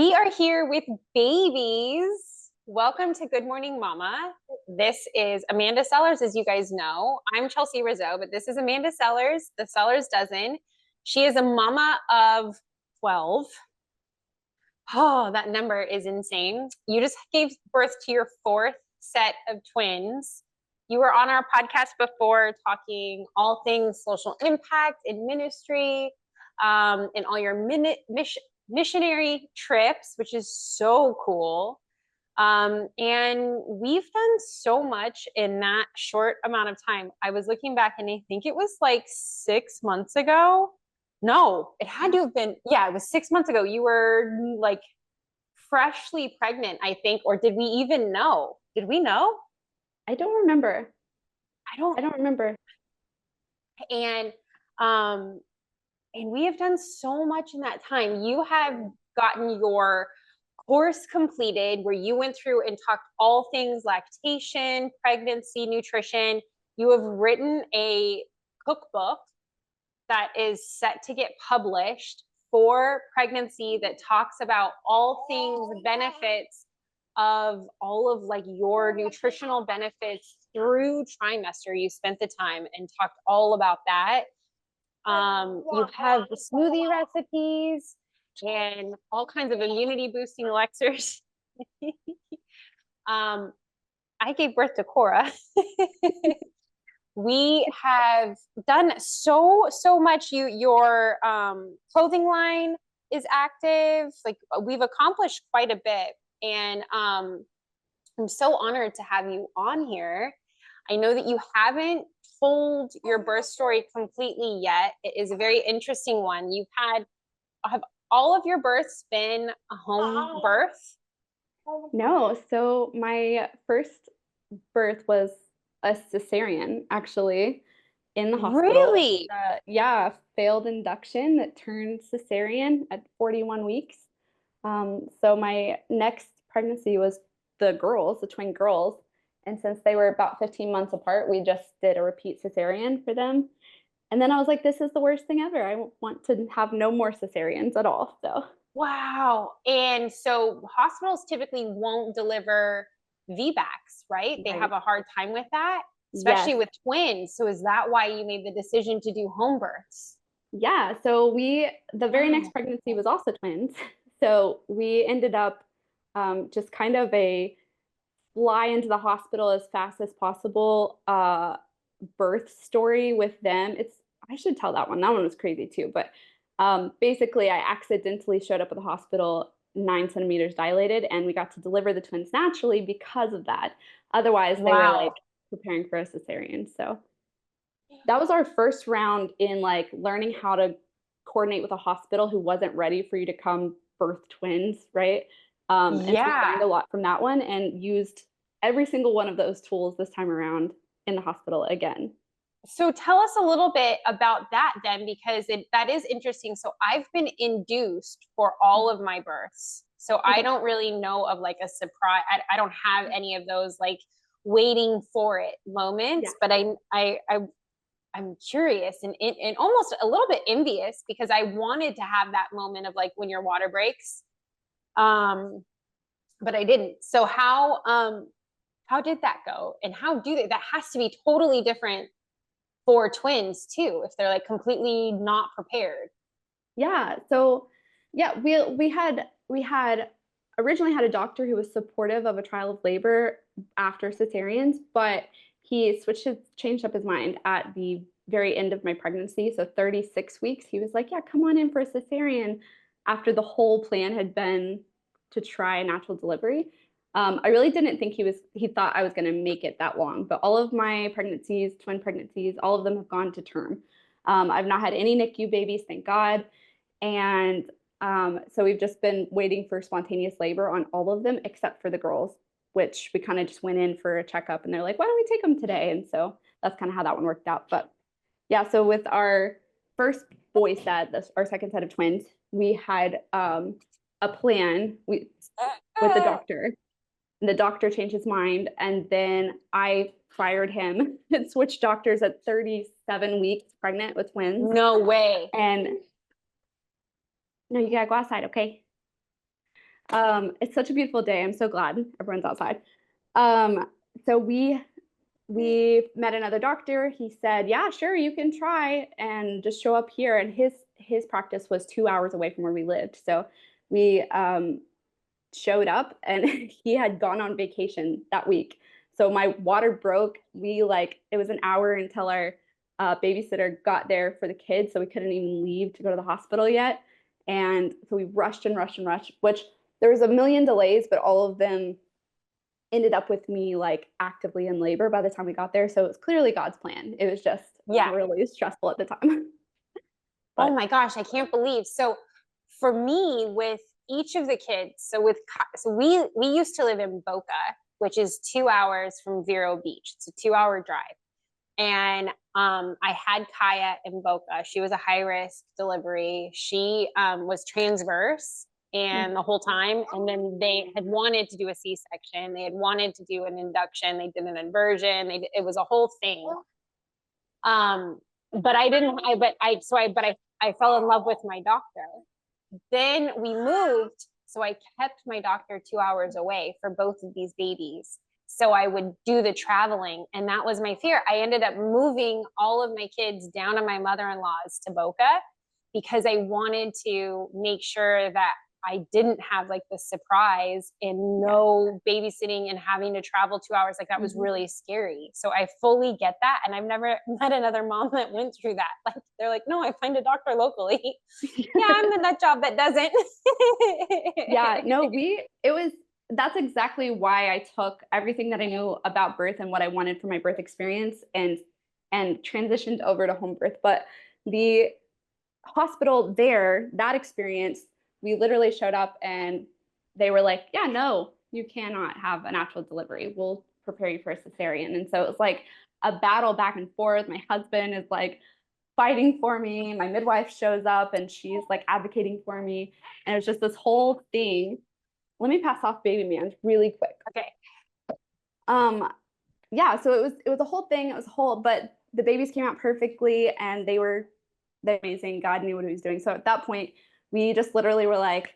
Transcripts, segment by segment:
We are here with babies. Welcome to Good Morning Mama. This is Amanda Sellers, as you guys know. I'm Chelsea Rizzo, but this is Amanda Sellers, the Sellers Dozen. She is a mama of 12. Oh, that number is insane. You just gave birth to your fourth set of twins. You were on our podcast before talking all things social impact in ministry, and all your missionary trips, which is so cool. And we've done so much in that short amount of time. I was looking back and I think it was like 6 months ago. No, it had to have been, yeah, it was 6 months ago. You were like freshly pregnant, I think, or did we even know? Did we know? I don't remember. I don't remember. And um and we have done so much in that time. You have gotten your course completed where you went through and talked all things lactation, pregnancy, nutrition. You have written a cookbook that is set to get published for pregnancy that talks about all things benefits of all of like your nutritional benefits through trimester. You spent the time and talked all about that. You have the smoothie recipes and all kinds of immunity boosting elixirs. I gave birth to Cora. We have done so much. Your clothing line is active. Like we've accomplished quite a bit, and I'm so honored to have you on here. I know that you haven't told your birth story completely yet. It is a very interesting one. Have all of your births been a home birth? No, so my first birth was a cesarean, actually, in the hospital. Really? Yeah, failed induction that turned cesarean at 41 weeks. So my next pregnancy was the twin girls. And since they were about 15 months apart, we just did a repeat cesarean for them. And then I was like, this is the worst thing ever. I want to have no more cesareans at all. So Wow. And so hospitals typically won't deliver VBACs, right? They have right. a hard time with that, especially Yes. with twins. So is that why you made the decision to do home births? Yeah. So the very next Wow. pregnancy was also twins. So we ended up just kind of a fly into the hospital as fast as possible birth story with them. I should tell that one. That one was crazy too. But basically, I accidentally showed up at the hospital 9 centimeters dilated, and we got to deliver the twins naturally because of that. Otherwise, they were like Wow. preparing for a cesarean. So that was our first round in like learning how to coordinate with a hospital who wasn't ready for you to come birth twins, right? And so we learned Yeah. a lot from that one and used every single one of those tools this time around in the hospital again. So tell us a little bit about that then, because that is interesting. So I've been induced for all of my births. So I Okay. don't really know of like a surprise. I don't have any of those like waiting for it Yeah. moments, but I'm curious and almost a little bit envious because I wanted to have that moment of like when your water breaks. But I didn't. So how did that go? And that has to be totally different for twins too, if they're like completely not prepared. Yeah. So yeah, we had originally had a doctor who was supportive of a trial of labor after cesareans, but changed up his mind at the very end of my pregnancy. So 36 weeks, he was like, yeah, come on in for a cesarean after the whole plan had been to try natural delivery. I really didn't think he thought I was going to make it that long, but all of my pregnancies, twin pregnancies, all of them have gone to term. I've not had any NICU babies, thank God. And so we've just been waiting for spontaneous labor on all of them except for the girls, which we kind of just went in for a checkup and they're like, why don't we take them today? And so that's kind of how that one worked out. But yeah, so with our first boy set, our second set of twins, we had a plan with the doctor. And the doctor changed his mind. And then I fired him and switched doctors at 37 weeks pregnant with twins. No way. And no, you gotta go outside, okay? It's such a beautiful day. I'm so glad everyone's outside. Um, so we met another doctor. He said, "Yeah, sure, you can try and just show up here." And his practice was 2 hours away from where we lived. So we showed up, and he had gone on vacation that week. So my water broke. It was an hour until our babysitter got there for the kids, so we couldn't even leave to go to the hospital yet. And so we rushed and rushed and rushed, which there was a million delays, but all of them ended up with me like actively in labor by the time we got there. So it was clearly God's plan. It was just Yeah. really stressful at the time. Oh But my gosh, I can't believe. So for me, with each of the kids, so we used to live in Boca, which is 2 hours from Vero Beach. It's a 2 hour drive. And I had Kaya in Boca. She was a high risk delivery. She was transverse and the whole time. And then they had wanted to do a C-section. They had wanted to do an induction. They did an inversion. It was a whole thing. But I didn't. I fell in love with my doctor. Then we moved, so I kept my doctor 2 hours away for both of these babies. So I would do the traveling, and that was my fear. I ended up moving all of my kids down to my mother-in-law's to Boca because I wanted to make sure that I didn't have like the surprise and no babysitting and having to travel 2 hours. Like that was really scary. So I fully get that. And I've never met another mom that went through that. Like they're like, no, I find a doctor locally. Yeah, I'm the nut job that doesn't. yeah, no, that's exactly why I took everything that I knew about birth and what I wanted for my birth experience and transitioned over to home birth. But the hospital there, that experience, we literally showed up and they were like, "Yeah, no, you cannot have a natural delivery. We'll prepare you for a cesarean." And so it was like a battle back and forth. My husband is like fighting for me. My midwife shows up and she's like advocating for me. And it was just this whole thing. Let me pass off baby man really quick. Okay. Yeah, so it was a whole thing. It was a whole, but the babies came out perfectly and they're amazing. God knew what he was doing. So at that point, we just literally were like,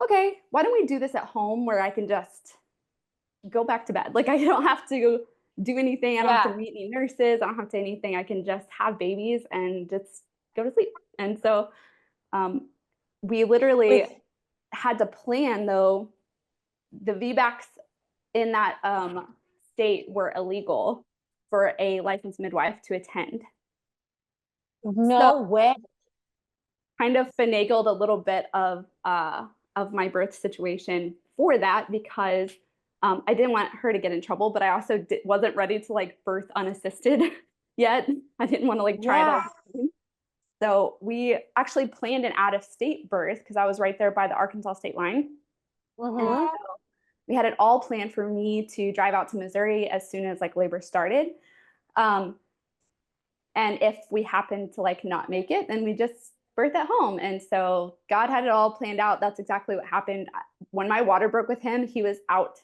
okay, why don't we do this at home where I can just go back to bed? Like I don't have to do anything. I don't have to meet any nurses. I don't have to anything. I can just have babies and just go to sleep. And so we literally had to plan though. The VBACs in that state were illegal for a licensed midwife to attend. No way. Kind of finagled a little bit of my birth situation for that because I didn't want her to get in trouble, but I also wasn't ready to like birth unassisted yet. I didn't want to like try that. So we actually planned an out-of-state birth because I was right there by the Arkansas state line. And so we had it all planned for me to drive out to Missouri as soon as like labor started. And if we happened to like not make it, then we just birth at home. And so God had it all planned out. That's exactly what happened. When my water broke with him, he was out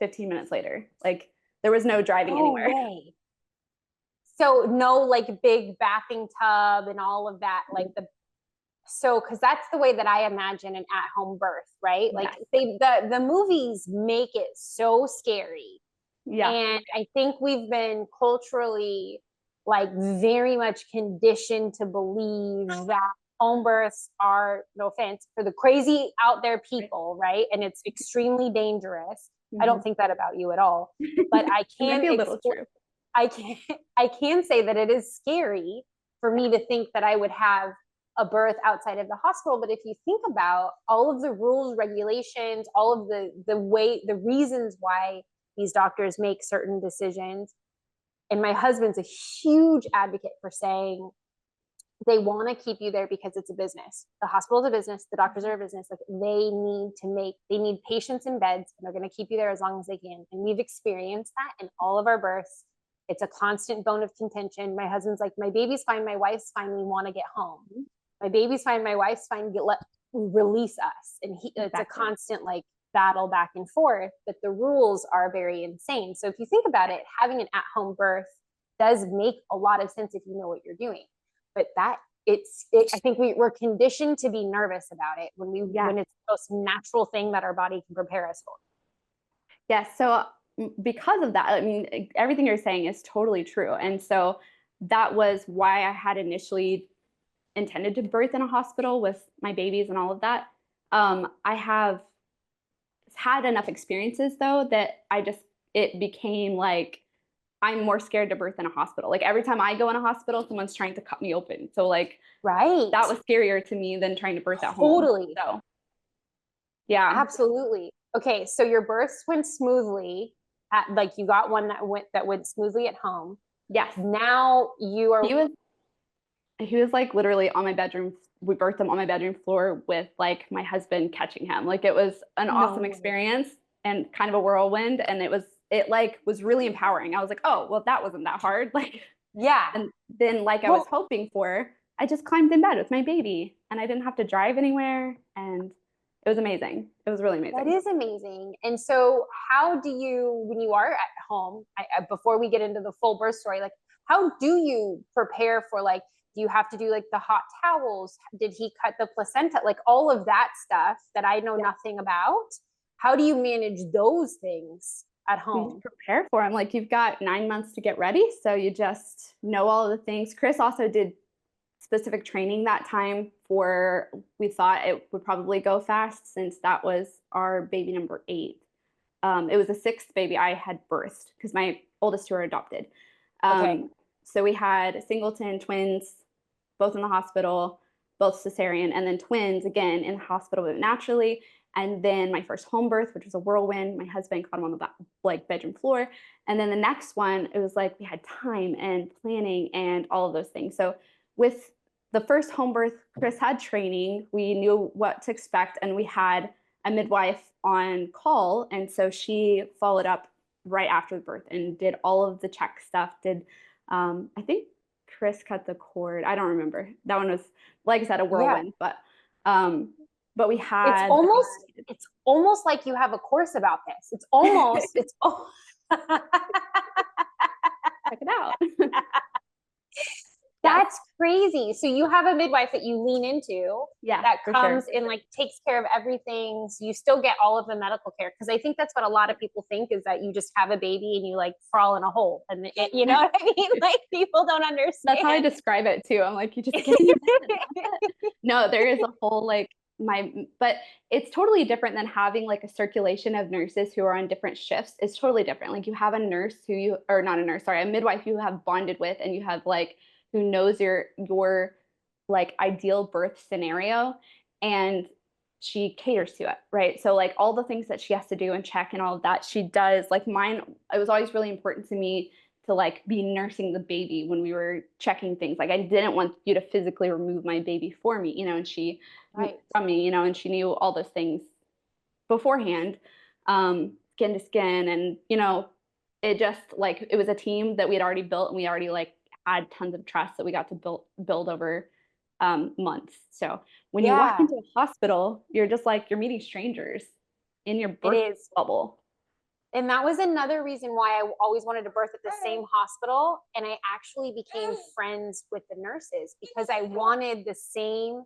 15 minutes later. Like there was no driving anywhere. Way. So no like big bathing tub and all of that, like because that's the way that I imagine an at-home birth, right? Like the movies make it so scary. Yeah. And I think we've been culturally like very much conditioned to believe that home births are, no offense, for the crazy out there people, right? And it's extremely dangerous. I don't think that about you at all, but I can I can say that it is scary for me to think that I would have a birth outside of the hospital. But if you think about all of the rules, regulations, all of the reasons why these doctors make certain decisions, and my husband's a huge advocate for saying they want to keep you there because it's a business. The hospital is a business. The doctors are a business. Like they need patients in beds, and they're going to keep you there as long as they can. And we've experienced that in all of our births. It's a constant bone of contention. My husband's like, my baby's fine. My wife's fine. We want to get home. My baby's fine. My wife's fine. Release us. And it's a constant like battle back and forth, but the rules are very insane. So if you think about it, having an at-home birth does make a lot of sense if you know what you're doing. But that I think we're conditioned to be nervous about it Yeah. when it's the most natural thing that our body can prepare us for. Yes. So because of that, I mean, everything you're saying is totally true. And so that was why I had initially intended to birth in a hospital with my babies and all of that. I have had enough experiences though that it became like I'm more scared to birth in a hospital. Like every time I go in a hospital, someone's trying to cut me open. So like Right. that was scarier to me than trying to birth at home. Totally. So yeah. Absolutely. Okay, so your births went smoothly like you got one that went smoothly at home. Yes. Now you are He was like literally on my bedroom. We birthed him on my bedroom floor with like my husband catching him. Like it was an awesome no. experience and kind of a whirlwind. And it like was really empowering. I was like, oh, well, that wasn't that hard. Like, Yeah. and then like I was hoping for, I just climbed in bed with my baby and I didn't have to drive anywhere. And it was amazing. It was really amazing. That is amazing. And so, how do you, when you are at home, before we get into the full birth story, like, how do you prepare for, like, do you have to do like the hot towels? Did he cut the placenta? Like, all of that stuff that I know nothing about. How do you manage those things at You just home? prepare for them. Like you've got 9 months to get ready. So you just know all of the things. Chris also did specific training that time for, we thought it would probably go fast since that was our baby number 8. It was the 6th baby I had birthed because my oldest 2 are adopted. Okay. So we had singleton twins, both in the hospital, both cesarean, and then twins again in the hospital, but naturally. And then my first home birth, which was a whirlwind. My husband caught him on the like bedroom floor. And then the next one, it was like we had time and planning and all of those things. So with the first home birth, Chris had training. We knew what to expect, and we had a midwife on call. And so she followed up right after the birth and did all of the check stuff. I think Chris cut the cord. I don't remember. That one was, like I said, a whirlwind. But we It's had almost it's almost like you have a course about this. It's almost it's check it out. That's crazy. So you have a midwife that you lean into that comes and like takes care of everything. So you still get all of the medical care. Cause I think that's what a lot of people think is that you just have a baby and you like crawl in a hole and you know what I mean? Like people don't understand. That's how I describe it too. I'm like, you just get in your bed. No, there is a whole like but it's totally different than having like a circulation of nurses who are on different shifts. It's totally different. Like you have a nurse or not a nurse, sorry, a midwife you have bonded with, and you have like who knows your like ideal birth scenario, and she caters to it, right? So like all the things that she has to do and check and all of that she does. Like mine, it was always really important to me to like be nursing the baby when we were checking things. Like I didn't want you to physically remove my baby for me, and she from me, and she knew all those things beforehand, skin to skin. And, it just like, it was a team that we had already built, and we already like had tons of trust that we got to build over months. So when you walk into a hospital, you're just like, you're meeting strangers in your birth bubble. And that was another reason why I always wanted to birth at the same hospital. And I actually became friends with the nurses because I wanted the same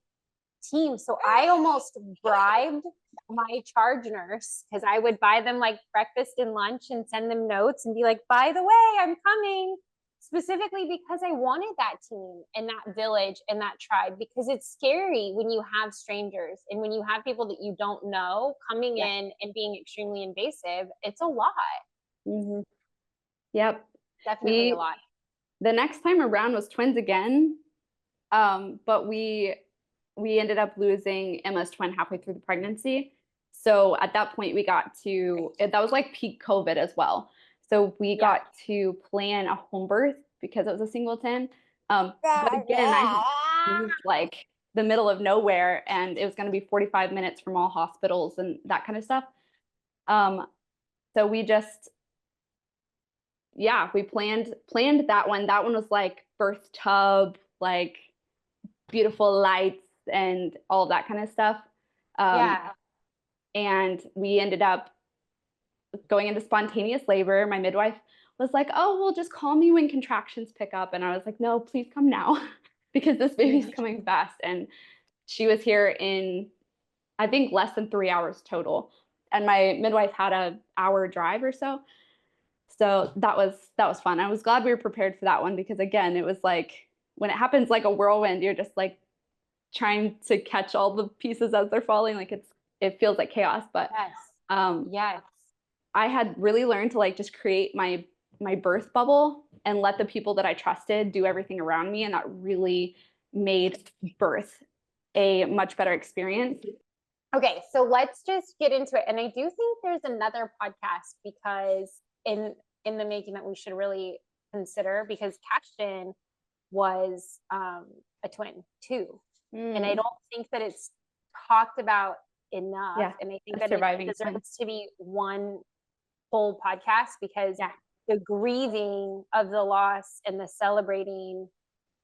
team. So I almost bribed my charge nurse because I would buy them like breakfast and lunch and send them notes and be like, by the way, I'm coming. Specifically because I wanted that team and that village and that tribe, because it's scary when you have strangers and when you have people that you don't know coming in and being extremely invasive. It's a lot. Mm-hmm. Yep. Definitely a lot. The next time around was twins again. But we ended up losing Emma's twin halfway through the pregnancy. So at that point that was like peak COVID as well. So we got to plan a home birth because it was a singleton. But again, I moved like the middle of nowhere, and it was going to be 45 minutes from all hospitals and that kind of stuff. So we just, we planned that one. That one was like birth tub, like beautiful lights and all of that kind of stuff. And we ended up going into spontaneous labor. My midwife was like, oh, well, just call me when contractions pick up. And I was like, no, please come now. because this baby's coming fast. And she was here in, I think, less than 3 hours total. And my midwife had an hour drive or so. So that was fun. I was glad we were prepared for that one, because again, it was like when it happens like a whirlwind, you're just like trying to catch all the pieces as they're falling. Like it feels like chaos. But Yes. Yes. I had really learned to like just create my birth bubble and let the people that I trusted do everything around me. And that really made birth a much better experience. Okay, so let's just get into it. And I do think there's another podcast because in the making that we should really consider, because Cashton was a twin too. And I don't think that it's talked about enough. Yeah, and I think a that surviving it twin. deserves to be one whole podcast, because the grieving of the loss and the celebrating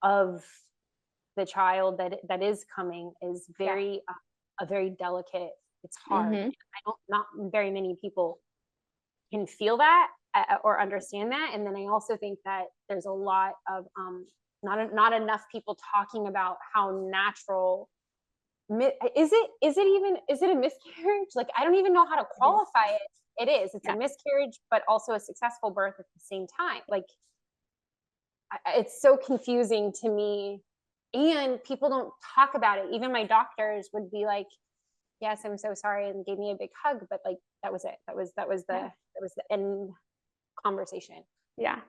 of the child that is coming is very a very delicate, it's hard. I don't, not very many people can feel that or understand that. And then I also think that there's a lot of not enough people talking about how natural is it a miscarriage? Like, I don't even know how to qualify it. It is. It's a miscarriage, but also a successful birth at the same time. Like, it's so confusing to me, and people don't talk about it. Even my doctors would be like, "Yes, I'm so sorry," and gave me a big hug, but like that was it. That was the end conversation. Yeah, I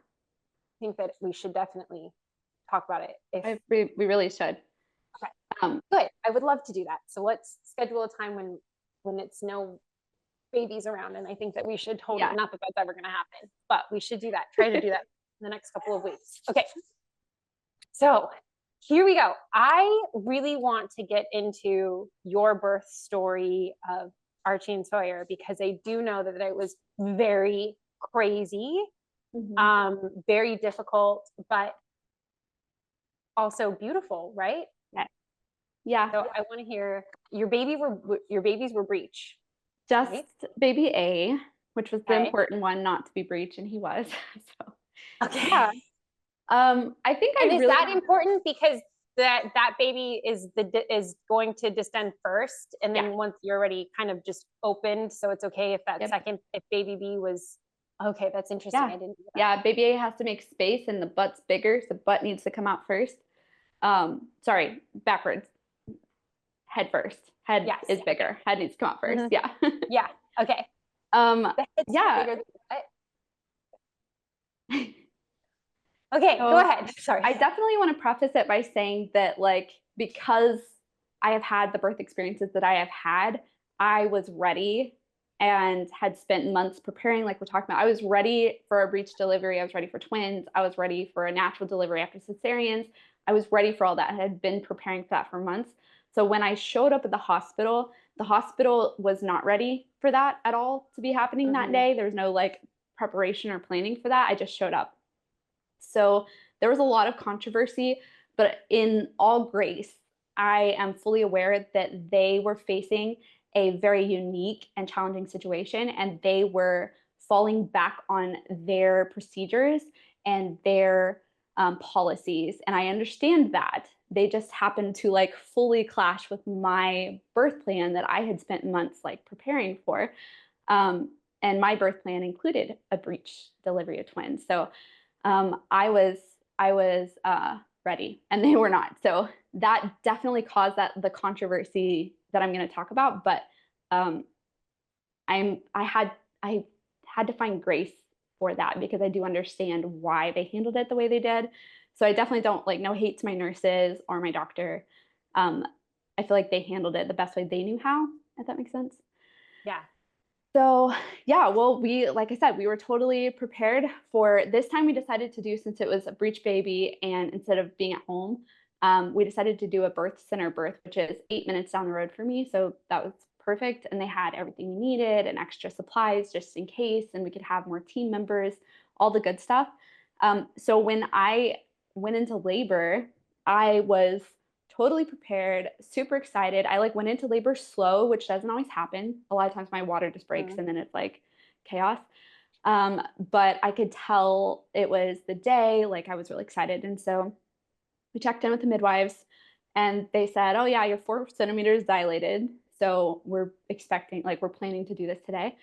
think that we should definitely talk about it. we really should. Okay. Good. I would love to do that. So let's schedule a time when it's no babies around, and I think that we should totally, not that that's ever going to happen, but we should do that. Try to do that in the next couple of weeks. Okay. So here we go. I really want to get into your birth story of Archie and Sawyer, because I do know that it was very crazy, very difficult, but also beautiful, right? Yeah. So I want to hear your babies were breech. Just right? baby A, which was the important one not to be breech, and he was. So Okay. yeah. I think and is that important, because that baby is going to distend first, and then once you're already kind of just opened, so it's okay if that second, if baby B was okay. That's interesting. I didn't know that. Yeah, baby A has to make space, and the butt's bigger, so the butt needs to come out first. Sorry, backwards. Head first. Head is bigger. Head needs to come out first. Yeah. Yeah. Okay. The head's bigger than the butt. Okay, so, go ahead. Sorry. I definitely want to preface it by saying that, like, because I have had the birth experiences that I have had, I was ready and had spent months preparing, like we're talking about. I was ready for a breech delivery. I was ready for twins. I was ready for a natural delivery after cesareans. I was ready for all that. I had been preparing for that for months. So when I showed up at the hospital was not ready for that at all to be happening that day. There was no like preparation or planning for that. I just showed up. So there was a lot of controversy, but in all grace, I am fully aware that they were facing a very unique and challenging situation, and they were falling back on their procedures and their policies. And I understand that. They just happened to like fully clash with my birth plan that I had spent months like preparing for. And my birth plan included a breech delivery of twins. So I was ready, and they were not. So that definitely caused the controversy that I'm going to talk about. But I had to find grace for that, because I do understand why they handled it the way they did. So I definitely don't like, no hate to my nurses or my doctor. I feel like they handled it the best way they knew how, if that makes sense. Yeah. So yeah, well, like I said, we were totally prepared for this time. We decided to do, since it was a breech baby, and instead of being at home, we decided to do a birth center birth, which is 8 minutes down the road for me. So that was perfect. And they had everything we needed and extra supplies just in case, and we could have more team members, all the good stuff. So when I went into labor, I was totally prepared, super excited. I like went into labor slow, which doesn't always happen. A lot of times my water just breaks and then it's like chaos. But I could tell it was the day, like I was really excited. And so we checked in with the midwives and they said, oh yeah, you're 4 centimeters dilated. So we're expecting, like, we're planning to do this today.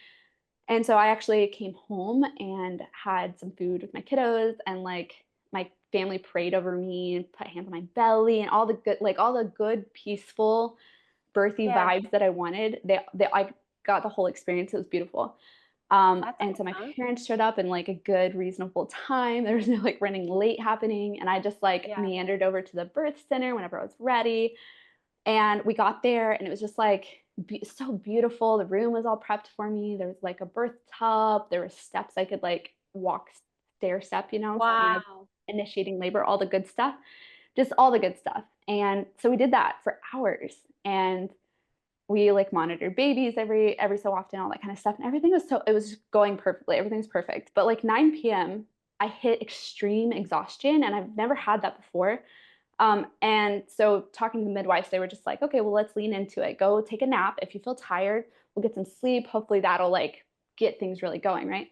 And so I actually came home and had some food with my kiddos, and like my family prayed over me and put hands on my belly and all the good, peaceful, birthy Yeah. vibes that I wanted. I got the whole experience. It was beautiful. That's And so my awesome. parents showed up in like a good, reasonable time. There was no like running late happening. And I just like Yeah. meandered over to the birth center whenever I was ready. And we got there and it was just like so beautiful. The room was all prepped for me. There was like a birth tub. There were steps I could like walk, stair step, kind of Wow. initiating labor, all the good stuff, just all the good stuff. And so we did that for hours. And we like monitored babies every so often, all that kind of stuff. And everything was it was going perfectly. Everything's perfect. But like 9 p.m., I hit extreme exhaustion and I've never had that before. And so talking to the midwives, they were just like, okay, well, let's lean into it. Go take a nap. If you feel tired, we'll get some sleep. Hopefully that'll like get things really going, right?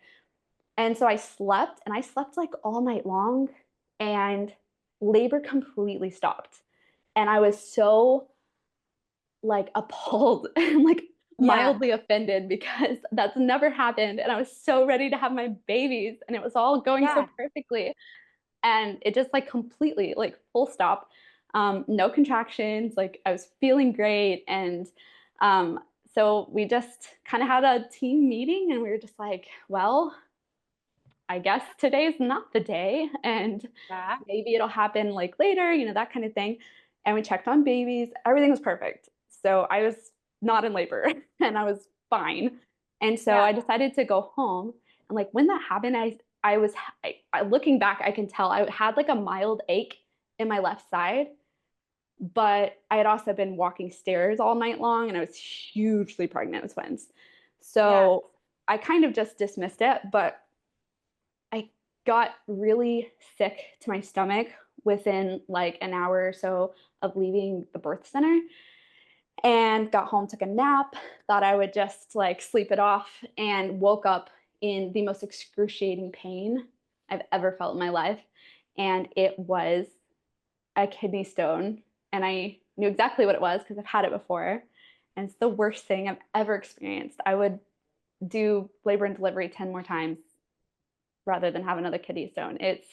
And so I slept and I slept like all night long and labor completely stopped. And I was so like appalled and like Yeah. mildly offended because that's never happened. And I was so ready to have my babies and it was all going so Yeah. perfectly. And it just like completely like full stop. No contractions, like I was feeling great. And um, so we just kind of had a team meeting and we were just like, well, I guess today's not the day. And Yeah. maybe it'll happen like later, that kind of thing. And we checked on babies. Everything was perfect. So I was not in labor and I was fine. And so Yeah. I decided to go home. And like when that happened, looking back, I can tell I had like a mild ache in my left side, but I had also been walking stairs all night long and I was hugely pregnant with twins. Yeah. So I kind of just dismissed it, but I got really sick to my stomach within like an hour or so of leaving the birth center and got home, took a nap, thought I would just like sleep it off, and woke up in the most excruciating pain I've ever felt in my life. And it was a kidney stone. And I knew exactly what it was because I've had it before. And it's the worst thing I've ever experienced. I would do labor and delivery 10 more times rather than have another kidney stone. It's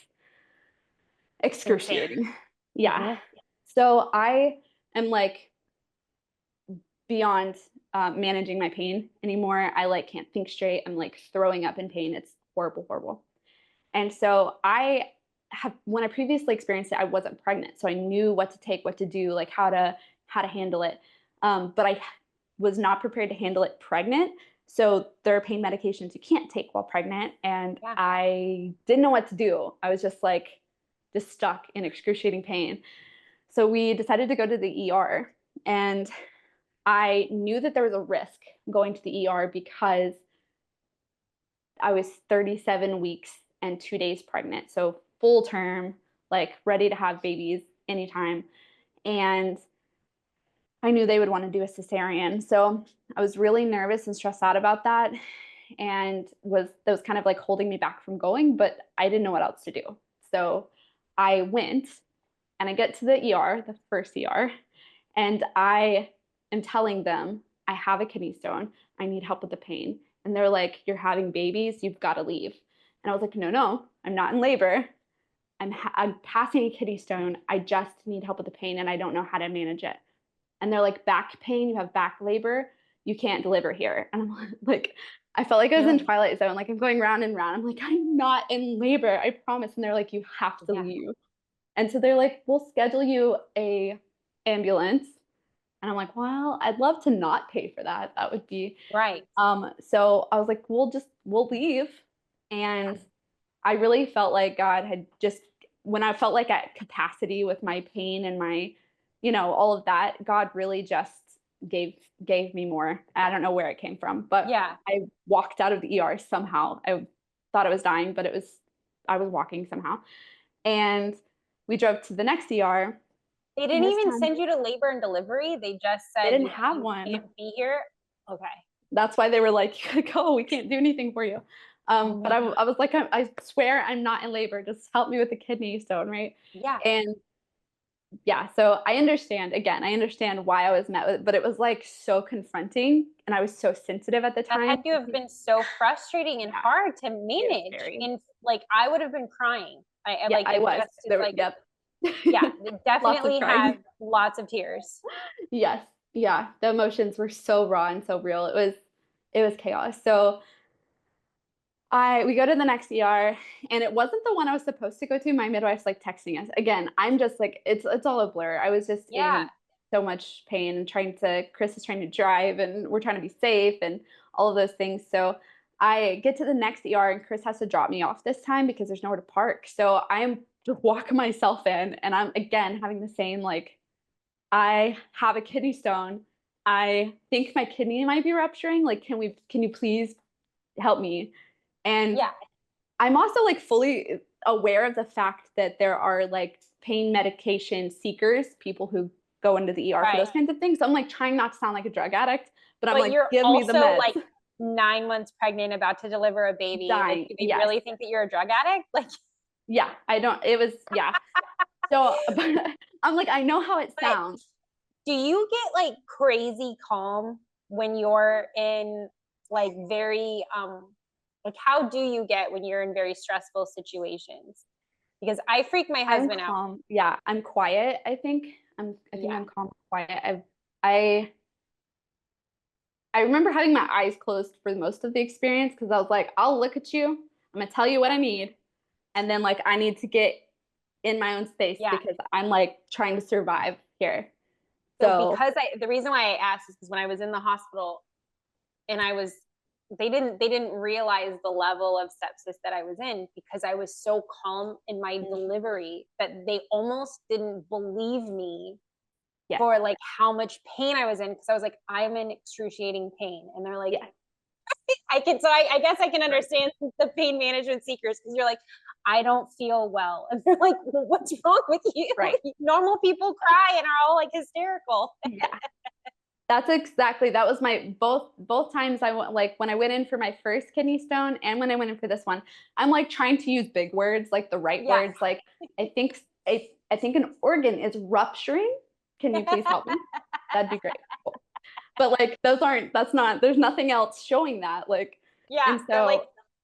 Insane. excruciating. Yeah. Hmm. So I am like beyond managing my pain anymore. I like can't think straight. I'm like throwing up in pain. It's horrible, horrible. And so when I previously experienced it, I wasn't pregnant, so I knew what to take, what to do, like how to handle it. But I was not prepared to handle it pregnant. So there are pain medications you can't take while pregnant, and Yeah. I didn't know what to do. I was just stuck in excruciating pain. So we decided to go to the ER, and I knew that there was a risk going to the ER because I was 37 weeks and 2 days pregnant. So full term, like ready to have babies anytime. And I knew they would want to do a cesarean. So I was really nervous and stressed out about that. And that was kind of like holding me back from going, but I didn't know what else to do. So I went and I get to the ER, the first ER, and I am telling them, I have a kidney stone. I need help with the pain. And they're like, you're having babies. You've got to leave. And I was like, no, no, I'm not in labor. I'm passing a kidney stone. I just need help with the pain and I don't know how to manage it. And they're like, back pain, you have back labor. You can't deliver here. And I'm like, I felt like I was in Really? Twilight Zone. Like I'm going round and round. I'm like, I'm not in labor. I promise. And they're like, you have to Yeah. leave. And so they're like, we'll schedule you a ambulance. And I'm like, well, I'd love to not pay for that. That would be Right. so I was like, we'll leave. And I really felt like God had just when I felt like at capacity with my pain and my, all of that, God really just gave gave me more. I don't know where it came from, but Yeah. I walked out of the ER somehow. I thought I was dying, but I was walking somehow. And we drove to the next ER. They And didn't this even time send you to labor and delivery. They just they said didn't you have you one. can't be here. Okay. That's why they were like, you gotta go. We can't do anything for you. Oh But my God. I was like, I swear I'm not in labor. Just help me with the kidney stone, right? Yeah. And yeah, so I understand, again, I understand why I was met with, but it was like so confronting and I was so sensitive at the That had time. to have been so frustrating and Yeah, hard to it was manage. very, And like I would have been crying. I yeah, like I it was. just is There, like, yep. yeah, Lots of definitely have crying. lots of tears. Yes. Yeah. The emotions were so raw and so real. It was chaos. So we go to the next ER and it wasn't the one I was supposed to go to. My midwife's like texting us. Again, I'm just like it's all a blur. I was just Yeah. in so much pain and Chris is trying to drive and we're trying to be safe and all of those things. So I get to the next ER and Chris has to drop me off this time because there's nowhere to park. So I'm walking myself in and I'm again having the same like I have a kidney stone. I think my kidney might be rupturing. Like, can you please help me? And Yeah. I'm also like fully aware of the fact that there are like pain medication seekers, people who go into the ER for Right. those kinds of things. So I'm like trying not to sound like a drug addict, but I'm But like, you're give me the also meds. like 9 months pregnant, about to deliver a baby. Like, Dying. do they Yes. really think that you're a drug addict? Like, Yeah. I don't, it was, yeah. So but I'm like, I know how it but sounds. do you get like crazy calm when you're in like very like how do you get when you're in very stressful situations? Because I freak my I'm husband out. calm. Yeah. I'm quiet. I think Yeah. I'm calm, quiet. I, I remember having my eyes closed for most of the experience because I was like, I'll look at you. I'm gonna tell you what I need. And then like I need to get in my own space Yeah. because I'm like trying to survive here. So So because the reason why I asked is because when I was in the hospital and I was they didn't realize the level of sepsis that I was in because I was so calm in my delivery that they almost didn't believe me yeah, for like how much pain I was in because I was like, I'm in excruciating pain. And they're like, yeah, I guess I can right, understand the pain management seekers because you're like, I don't feel well. And they're like, well, what's wrong with you? right. Normal people cry and are all like hysterical. Yeah. That's exactly that was my both times I went like when I went in for my first kidney stone and when I went in for this one, I'm like trying to use big words, like the right Yeah. words. Like I think an organ is rupturing. Can you please help me? That'd be great. Cool. But like that's not there's nothing else showing that. Like Yeah. and They're like,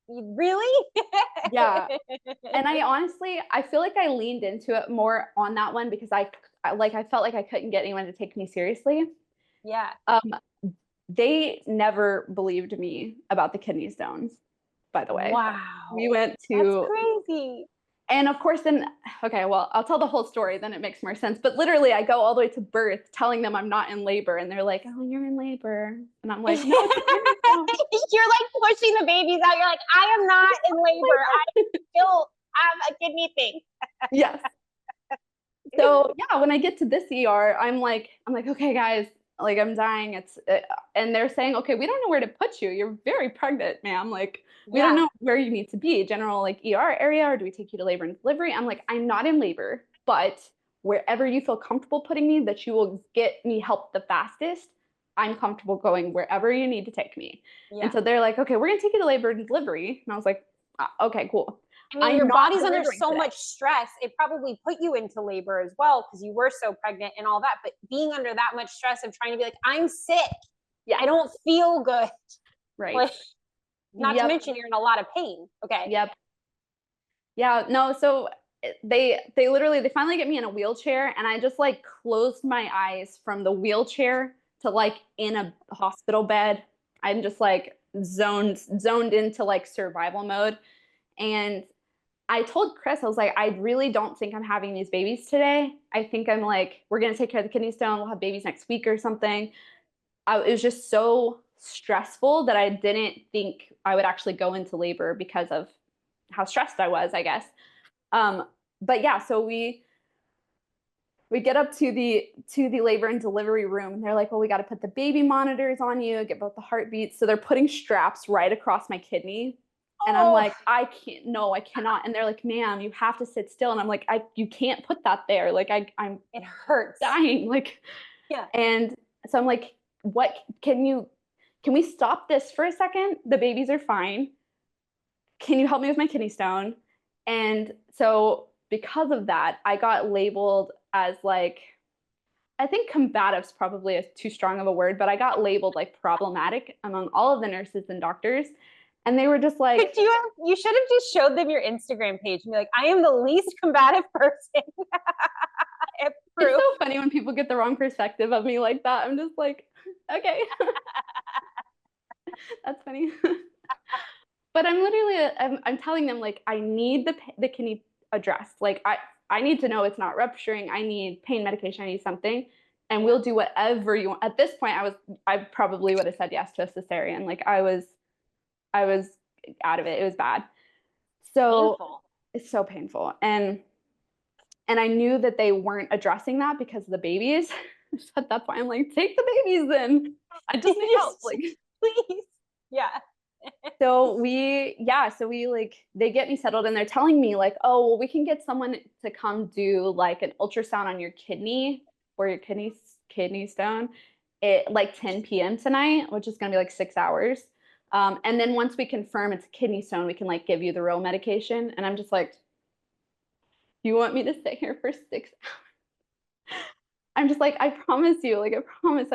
so really? yeah. And I honestly I feel like I leaned into it more on that one because I felt like I couldn't get anyone to take me seriously. Yeah. Um, they never believed me about the kidney stones, by the way. We Wow. went That's to, crazy. and of course, then, okay, well, I'll tell the whole story, then it makes more sense. But literally, I go all the way to birth telling them I'm not in labor, and they're like, oh, you're in labor. And I'm You're like, no, it's a kidney stone. like pushing the babies out. You're like, I am not in labor. I still have a kidney thing. Yes. So yeah, when I get to this ER, I'm like, okay, guys, like I'm dying. And they're saying, okay, we don't know where to put you. You're very pregnant, ma'am. Like we don't Yeah. know where you need to be, general like ER area, or do we take you to labor and delivery? I'm like, I'm not in labor, but wherever you feel comfortable putting me, that you will get me help the fastest. I'm comfortable going wherever you need to take me. And Yeah. so they're like, okay, we're gonna take you to labor and delivery. And I was like, okay, cool. I mean, I'm your not body's under delivering so today. much stress. It probably put you into labor as well because you were so pregnant and all that. But being under that much stress of trying to be like, I'm sick. I Yes, don't feel good. right. Like, not to Yep. mention you're in a lot of pain. Okay. Yep. Yeah, no, so they literally they finally get me in a wheelchair and I just like closed my eyes from the wheelchair to like in a hospital bed. I'm just like zoned into like survival mode. And I told Chris, I was like, I really don't think I'm having these babies today. I think I'm like, we're gonna take care of the kidney stone, we'll have babies next week or something. It was just so stressful that I didn't think I would actually go into labor because of how stressed I was, I guess. Um, but yeah, so we get up to the labor and delivery room and they're like, well, we got to put the baby monitors on you, get both the heartbeats. So they're putting straps right across my kidney. And I'm Oh, like, I can't, no, I cannot. And they're like, ma'am, you have to sit still. And I'm like, you can't put that there. Like I'm it hurts. dying. Like, Yeah. and so I'm like, what can we stop this for a second? The babies are fine. Can you help me with my kidney stone? And so because of that, I got labeled as like, I think combative's probably too strong of a word, but I got labeled like problematic among all of the nurses and doctors. And they were just like, Could you should have just showed them your Instagram page and be like, I am the least combative person. it's so funny when people get the wrong perspective of me like that. I'm just like, okay. That's funny. But I'm literally, I'm telling them like, I need the kidney addressed. Like I need to know it's not rupturing. I need pain medication. I need something. And we'll do whatever you want. At this point, I probably would have said yes to a cesarean. Like I was out of it. It was bad. So Painful. it's so painful. And I knew that they weren't addressing that because of the babies. So that's why I'm like, take the babies then. I just need help. Like, please. Yeah. so we like, they get me settled and they're telling me like, oh, well, we can get someone to come do like an ultrasound on your kidney or your kidney stone at like 10 p.m. tonight, which is going to be like 6 hours. And then once we confirm it's a kidney stone, we can like give you the real medication. And I'm just like, you want me to sit here for 6 hours? I'm just like, I promise you, like, I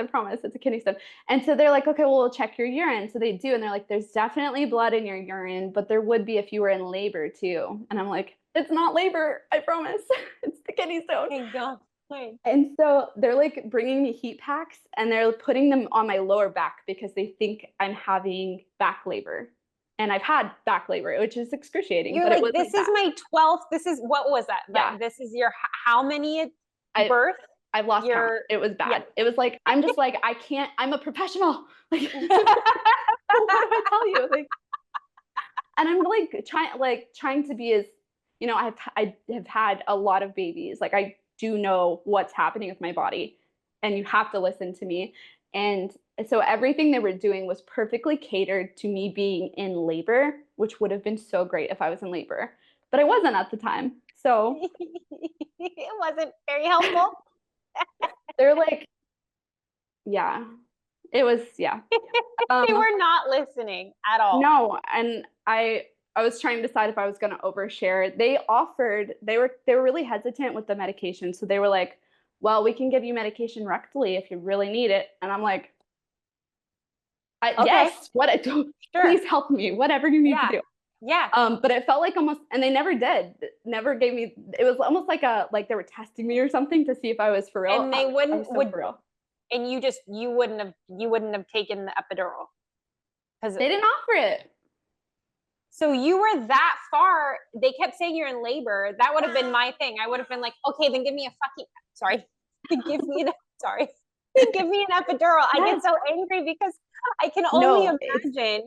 promise it's a kidney stone. And so they're like, okay, well, we'll check your urine. So they do. And they're like, there's definitely blood in your urine, but there would be if you were in labor too. And I'm like, it's not labor. I promise. It's the kidney stone. Thank God. Wait. And so they're like bringing me heat packs and they're putting them on my lower back because they think I'm having back labor. And I've had back labor, which is excruciating. You're but like, it was this like is my 12th. This is, what was that? Yeah. This is your, how many birth? I've lost count. It was bad. Yeah. It was like, I'm just like, I can't, I'm a professional. Like, what do I tell you? Like, and I'm like trying to be as, you know, I have had a lot of babies. Like I do know what's happening with my body and you have to listen to me. And so everything they were doing was perfectly catered to me being in labor, which would have been so great if I was in labor, but I wasn't at the time. So it wasn't very helpful. They're like, yeah, it was, yeah. They were not listening at all. No, and I was trying to decide if I was going to overshare. They were really hesitant with the medication. So they were like, well, we can give you medication rectally if you really need it. And I'm like, okay. Yes, please help me, whatever you need to do. Yeah. But it felt like almost, and they never did, never gave me, it was almost like they were testing me or something to see if I was for real. And they wouldn't, for real. And you wouldn't have taken the epidural. Because they didn't offer it. So you were that far. They kept saying you're in labor. That would have been my thing. I would have been like, okay, then give me give me an epidural. I get so angry because I can only imagine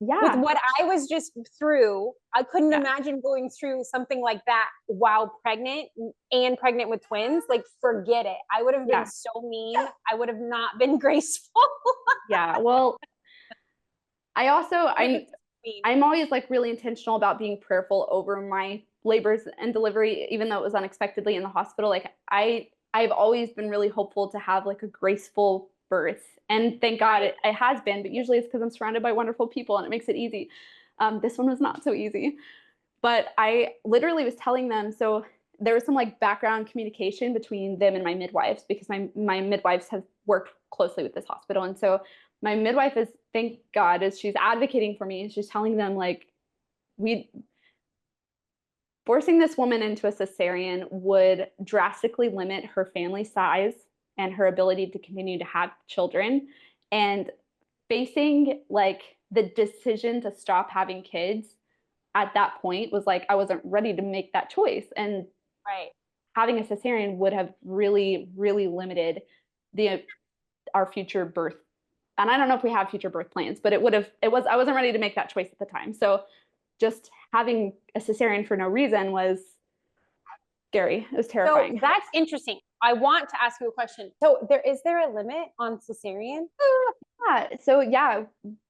with what I was just through. I couldn't imagine going through something like that while pregnant and pregnant with twins. Like, forget it. I would have been so mean. I would have not been graceful. Yeah. Well, I'm always like really intentional about being prayerful over my labors and delivery, even though it was unexpectedly in the hospital. Like I've always been really hopeful to have like a graceful birth, and thank God it has been, but usually it's because I'm surrounded by wonderful people and it makes it easy. This one was not so easy, but I literally was telling them, so there was some like background communication between them and my midwives, because my midwives have worked closely with this hospital. And so my midwife is, thank God, she's advocating for me. She's telling them like, forcing this woman into a cesarean would drastically limit her family size and her ability to continue to have children. And facing like the decision to stop having kids at that point was like, I wasn't ready to make that choice. And having a cesarean would have really, really limited our future birth. And I don't know if we have future birth plans, but I wasn't ready to make that choice at the time. So just having a cesarean for no reason was scary. It was terrifying. So that's interesting. I want to ask you a question. So is there a limit on cesarean? Yeah. So yeah,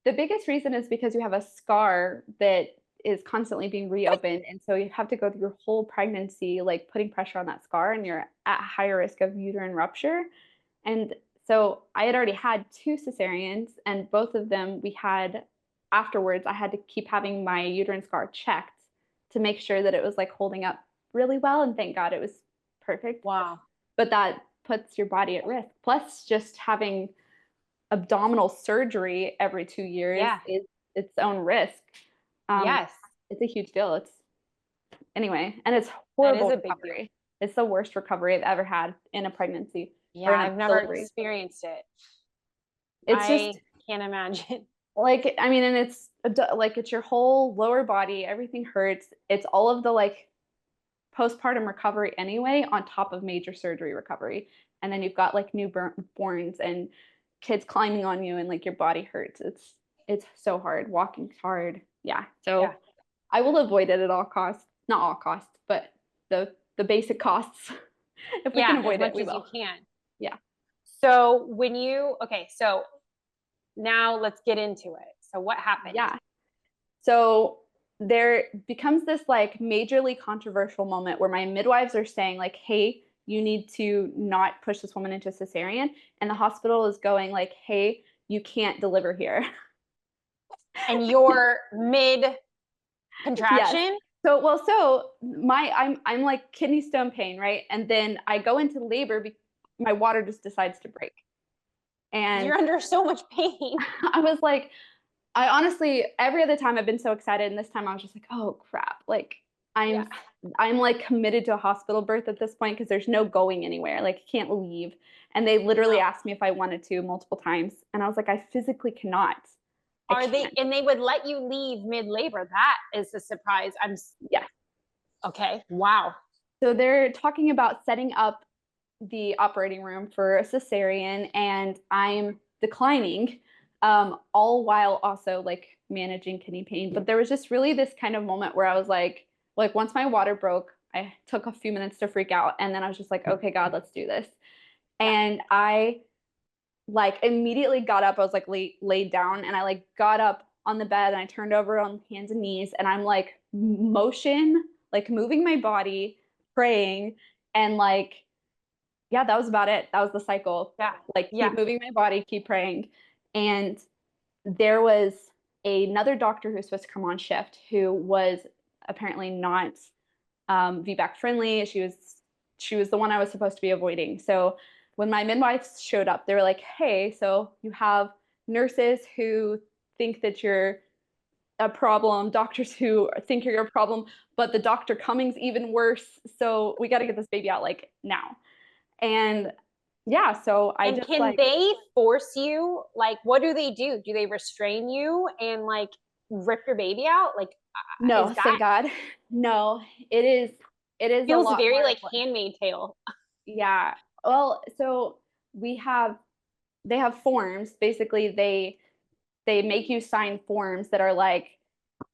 the biggest reason is because you have a scar that is constantly being reopened. And so you have to go through your whole pregnancy, like putting pressure on that scar, and you're at higher risk of uterine rupture. And so I had already had 2 cesareans, and both of them afterwards, I had to keep having my uterine scar checked to make sure that it was like holding up really well, and thank God it was perfect. Wow. But that puts your body at risk. Plus, just having abdominal surgery every 2 years Yeah. is its own risk. Um, Yes. it's a huge deal. It's anyway, and it's That is horrible a big deal. recovery. It's the worst recovery I've ever had in a pregnancy Yeah, or in a I've never delivery. experienced it. It's I just can't imagine. like, I mean, and it's like it's your whole lower body, everything hurts. It's all of the like postpartum recovery anyway, on top of major surgery recovery. And then you've got like newborns and kids climbing on you and like your body hurts. It's so hard. Walking's hard. Yeah. Yeah. So I will avoid it at all costs. Not all costs, but the basic costs. If we can Yeah, as avoid it, much we as you will. can. Yeah. So okay, so now let's get into it. So what happened? Yeah. So there becomes this like majorly controversial moment where my midwives are saying like, hey, you need to not push this woman into cesarean. And the hospital is going like, hey, you can't deliver here. And you're mid Yes. contraction? So I'm like kidney stone pain, right? And then I go into labor, my water just decides to break. And You're under so much pain. I was like, I honestly, every other time I've been so excited, and this time I was just like, oh crap. Like Yeah. I'm I'm like committed to a hospital birth at this point because there's no going anywhere. Like I can't leave. And they literally No. asked me if I wanted to multiple times. And I was like, I physically cannot. I Are they can't. and they would let you leave mid labor? That is a surprise. Yeah. Okay. Wow. So they're talking about setting up the operating room for a cesarean, and I'm declining, all while also like managing kidney pain. But there was just really this kind of moment where I was like once my water broke, I took a few minutes to freak out, and then I was just like, okay, God, let's do this. Yeah. And I like immediately got up. I was like laid down, and I like got up on the bed, and I turned over on hands and knees, and I'm like like moving my body, praying, and like yeah, that was about it. That was the cycle. Yeah. Like Yeah. keep moving my body, keep praying. And there was another doctor who was supposed to come on shift who was apparently not VBAC friendly. She was the one I was supposed to be avoiding. So when my midwives showed up, they were like, "Hey, so you have nurses who think that you're a problem, doctors who think you're a problem, but the doctor coming's even worse. So we got to get this baby out like now." And yeah, so I And just can like, they force you? Like, what do they do? Do they restrain you and like rip your baby out? Like, is no, that thank God. No, it is a feels lot very more of like what, Handmaid Tale? yeah. Well, so we have they have forms. Basically, they make you sign forms that are like,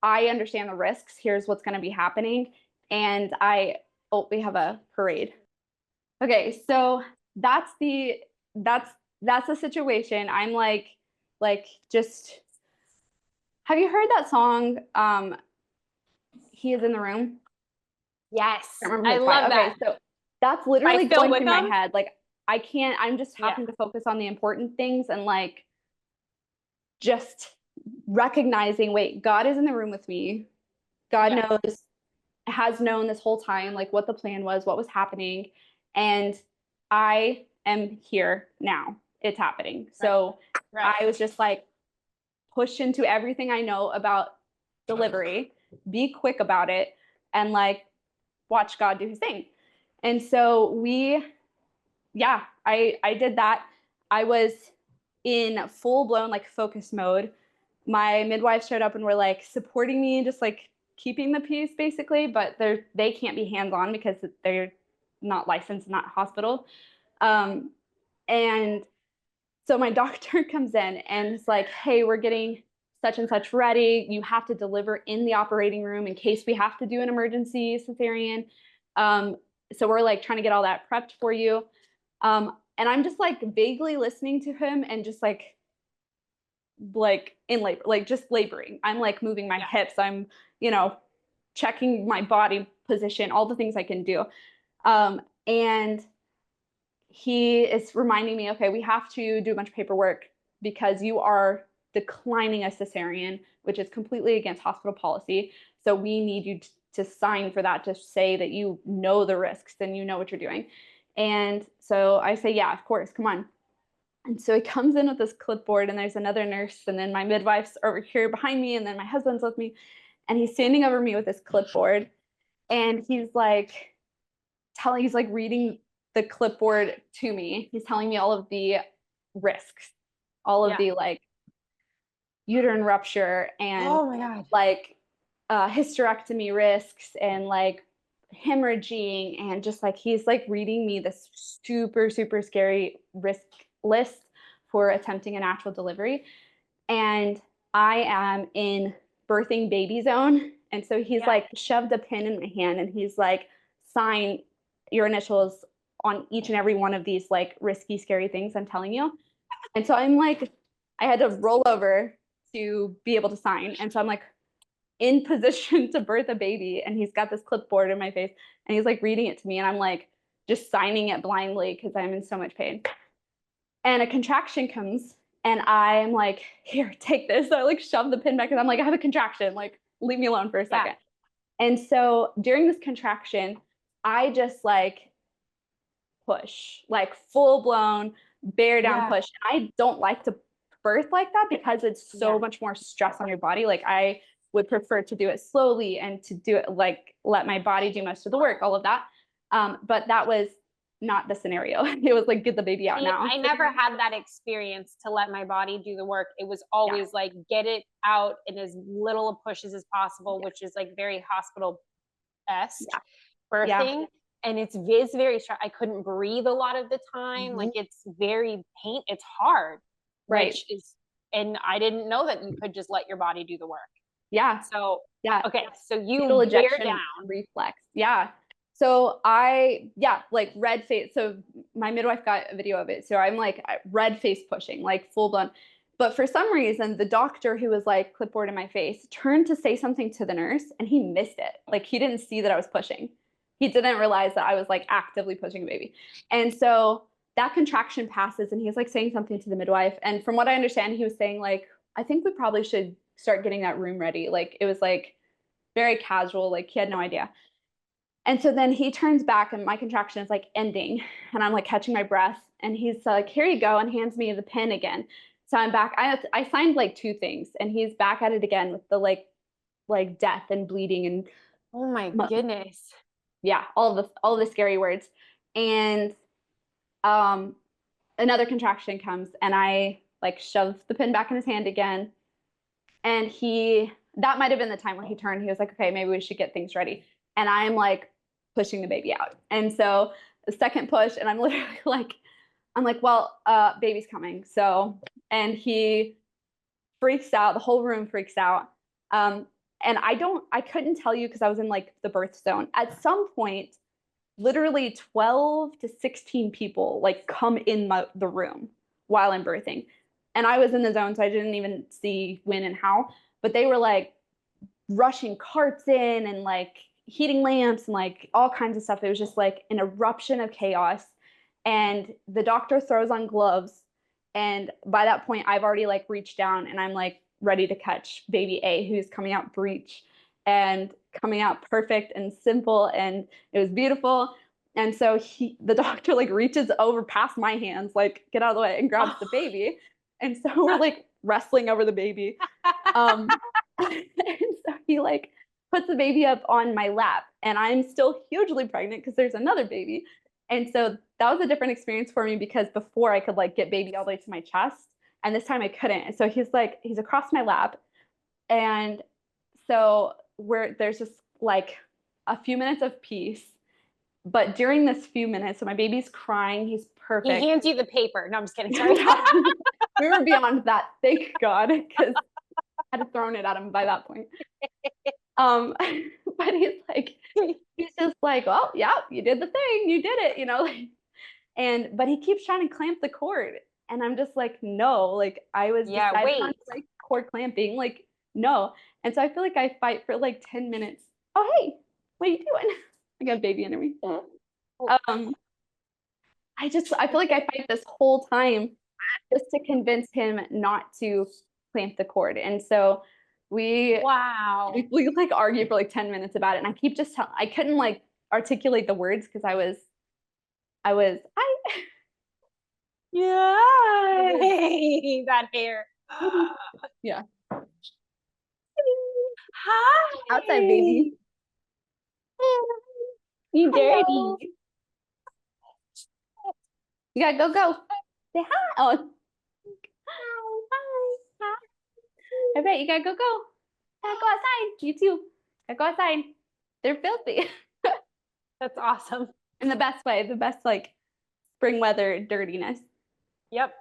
I understand the risks. Here's what's going to be happening. And we have a parade. Okay, so that's the that's that's the situation. I'm like just have you heard that song? He is in the room. Yes, I can't remember I who it's by. love that. Okay, so that's By literally Phil going through my Wickham. head. Like I can't. I'm just Yeah, having to focus on the important things and like just recognizing. Wait, God is in the room with me. God yeah, knows, has known this whole time, like what the plan was, what was happening, and I am here now. It's happening. right, So right. I was just like push into everything I know about delivery, be quick about it, and like watch God do his thing. And so yeah, I did that. I was in full blown like focus mode. My midwives showed up and were like supporting me, just like keeping the peace basically, but they can't be hands on because they're not licensed, not hospital. Um, and so my doctor comes in and is like, hey, we're getting such and such ready. You have to deliver in the operating room in case we have to do an emergency cesarean. So we're like trying to get all that prepped for you. And I'm just like vaguely listening to him and just like in labor, like just laboring. I'm like moving my Yeah, hips. I'm, checking my body position, all the things I can do. And he is reminding me, okay, we have to do a bunch of paperwork because you are declining a cesarean, which is completely against hospital policy. So we need you to sign for that, to say that you know the risks and you know what you're doing. And so I say, yeah, of course, come on. And so he comes in with this clipboard, and there's another nurse, and then my midwife's over here behind me, and then my husband's with me, and he's standing over me with this clipboard, and he's like he's like reading the clipboard to me. He's telling me all of the risks, all of the like uterine rupture and Oh my God. like hysterectomy risks and like hemorrhaging, and just like he's like reading me this super, super scary risk list for attempting a natural delivery. And I am in birthing baby zone. And so he's like shoved a pin in my hand, and he's like, sign your initials on each and every one of these like risky, scary things I'm telling you. And so I'm like, I had to roll over to be able to sign. And so I'm like in position to birth a baby, and he's got this clipboard in my face, and he's like reading it to me, and I'm like just signing it blindly because I'm in so much pain. And a contraction comes, and I'm like, here, take this. So I like shove the pin back, and I'm like, I have a contraction, like leave me alone for a second. And so during this contraction, I just like push, like full blown bear down push. And I don't like to birth like that because it's so much more stress on your body. Like I would prefer to do it slowly and to do it like let my body do most of the work, all of that. But that was not the scenario. It was like, get the baby out now. I never had that experience to let my body do the work. It was always like, get it out in as little of pushes as possible, which is like very hospital-esque birthing. And it's very strong. I couldn't breathe a lot of the time. Like it's very it's hard. Which is, and I didn't know that you could just let your body do the work. So, okay. So you bear down. Reflex. So like red face. So my midwife got a video of it. So I'm like red face pushing, like full blown. But for some reason, the doctor who was like clipboard in my face turned to say something to the nurse, and he missed it. Like he didn't see that I was pushing. He didn't realize that I was like actively pushing a baby. And so that contraction passes, and he's like saying something to the midwife. And from what I understand, he was saying like, I think we probably should start getting that room ready. Like it was like very casual, like he had no idea. And so then he turns back, and my contraction is like ending, and I'm like catching my breath, and he's like, here you go, and hands me the pen again. So I'm back. I signed like 2 things, and he's back at it again with the like death and bleeding and oh my goodness. All of the scary words. And another contraction comes, and I like shove the pin back in his hand again. And that might have been the time when he turned. He was like, okay, maybe we should get things ready. And I'm like pushing the baby out. And so the second push, and I'm literally like, well, baby's coming. So, and he freaks out. The whole room freaks out. And I couldn't tell you because I was in like the birth zone. At some point, literally 12 to 16 people like come in the room while I'm birthing. And I was in the zone, so I didn't even see when and how, but they were like rushing carts in and like heating lamps and like all kinds of stuff. It was just like an eruption of chaos. And the doctor throws on gloves. And by that point, I've already like reached down, and I'm like ready to catch baby A, who's coming out breech and coming out perfect and simple. And it was beautiful. And so the doctor like reaches over past my hands, like get out of the way, and grabs the baby. And so we're like wrestling over the baby. And so he like puts the baby up on my lap, and I'm still hugely pregnant because there's another baby. And so that was a different experience for me, because before I could like get baby all the way to my chest, and this time I couldn't. And so he's across my lap. And so there's just like a few minutes of peace. But during this few minutes, so my baby's crying, he's perfect. He hands you the paper. No, I'm just kidding. Sorry. We were beyond that, thank God, because I had thrown it at him by that point. But he's just like, well, yeah, you did the thing, you did it, you know. But he keeps trying to clamp the cord, and I'm just like, no, like I was decided on like cord clamping, like no. And so I feel like I fight for like 10 minutes. Oh, hey, what are you doing? I got a baby under me. I feel like I fight this whole time just to convince him not to clamp the cord. And so Wow. We like argued for like 10 minutes about it, and I keep just I couldn't like articulate the words because I Yay, that hair. yeah, outside Hi. baby. You dirty. Hello. You gotta go. Say hi. Oh, hi. I bet you gotta go. Gotta go outside. You too. Gotta go outside. They're filthy. That's awesome. In the best way, the best like spring weather dirtiness. Yep.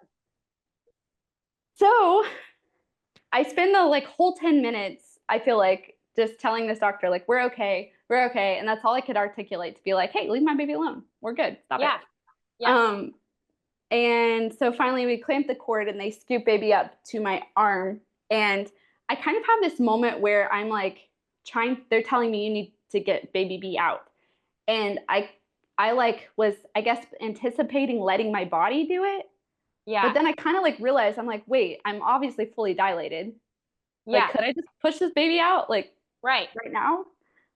So I spend the like whole 10 minutes, I feel like, just telling this doctor, like, we're okay. And that's all I could articulate to be like, hey, leave my baby alone. We're good. Stop Yeah. it. Yeah. And so finally we clamp the cord and they scoop baby up to my arm. And I kind of have this moment where I'm like they're telling me you need to get baby B out. And I like was, I guess, anticipating letting my body do it. But Yeah. then I kind of like realized, I'm like, wait, I'm obviously fully dilated. Like, Yeah. could I just push this baby out like Right. right now Yeah.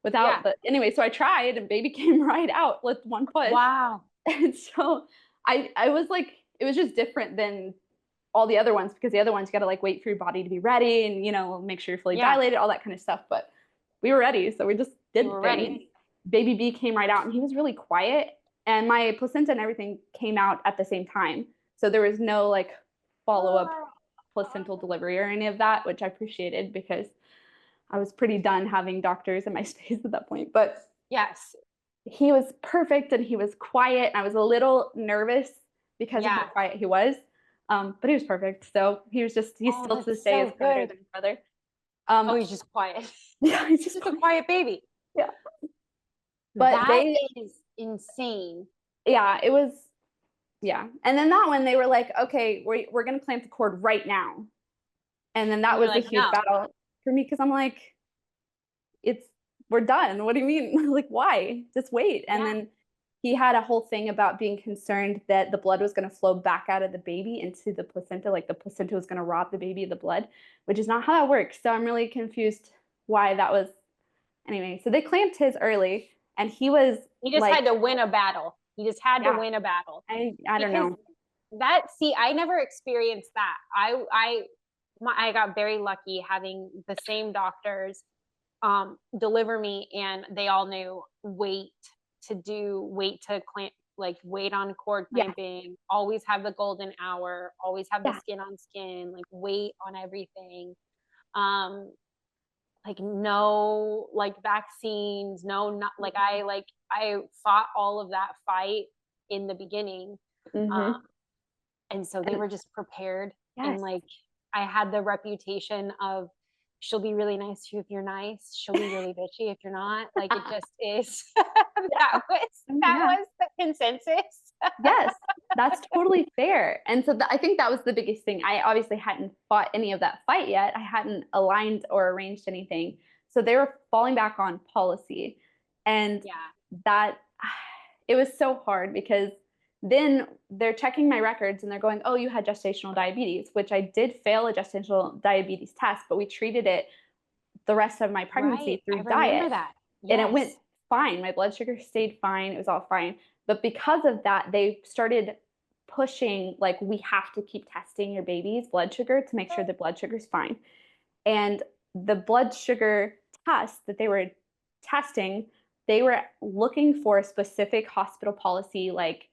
without the anyway? So I tried and baby came right out with one push. Wow. And so I was like, it was just different than all the other ones because the other ones you got to like wait for your body to be ready and make sure you're fully Yeah. dilated, all that kind of stuff. But we were ready, so we just did You the were thing. ready. And baby B came right out, and he was really quiet. And my placenta and everything came out at the same time, so there was no like follow up placental delivery or any of that, which I appreciated because I was pretty done having doctors in my space at that point. But Yes. he was perfect and he was quiet. And I was a little nervous because of how Yeah. quiet he was. But he was perfect. So he's Oh, still to this that's day so is quieter good. than his brother. Oh, he's just quiet. Yeah, he's just Just a quiet. quiet baby. Yeah. But That is insane. yeah, it was, yeah. And then that one, they were like, okay, we're going to clamp the cord right now. And then that And you're was a like, huge no. battle for me because I'm like, we're done. What do you mean? Like, why? Just wait. And Yeah. then he had a whole thing about being concerned that the blood was going to flow back out of the baby into the placenta, like the placenta was going to rob the baby of the blood, which is not how that works. So I'm really confused why that was. Anyway, so they clamped his early, and he was He just like, had to win a battle. He just had to yeah, win a battle. I don't Because know. I never experienced that. I got very lucky having the same doctors deliver me, and they all knew wait to clamp, like wait on cord Yeah, clamping, always have the golden hour, always have the yeah, skin on skin, like wait on everything. Um, like no like vaccines, no, not like I fought all of that fight in the beginning. mm-hmm. Um, and so they And were just prepared. And yes, like I had the reputation of she'll be really nice to you if you're nice, she'll be really bitchy if you're not. Like it just is. yeah, That yeah. was the consensus. Yes, that's totally fair. And so I think that was the biggest thing. I obviously hadn't fought any of that fight yet. I hadn't aligned or arranged anything. So they were falling back on policy. And Yeah. that it was so hard because then they're checking my records and they're going, oh, you had gestational diabetes, which I did fail a gestational diabetes test, but we treated it the rest of my Right. pregnancy I through remember diet. that. And it went Yes. fine. My blood sugar stayed fine. It was all fine. But because of that, they started pushing, like, we have to keep testing your baby's blood sugar to make sure the blood sugar is fine. And the blood sugar test that they were testing, they were looking for a specific hospital policy, like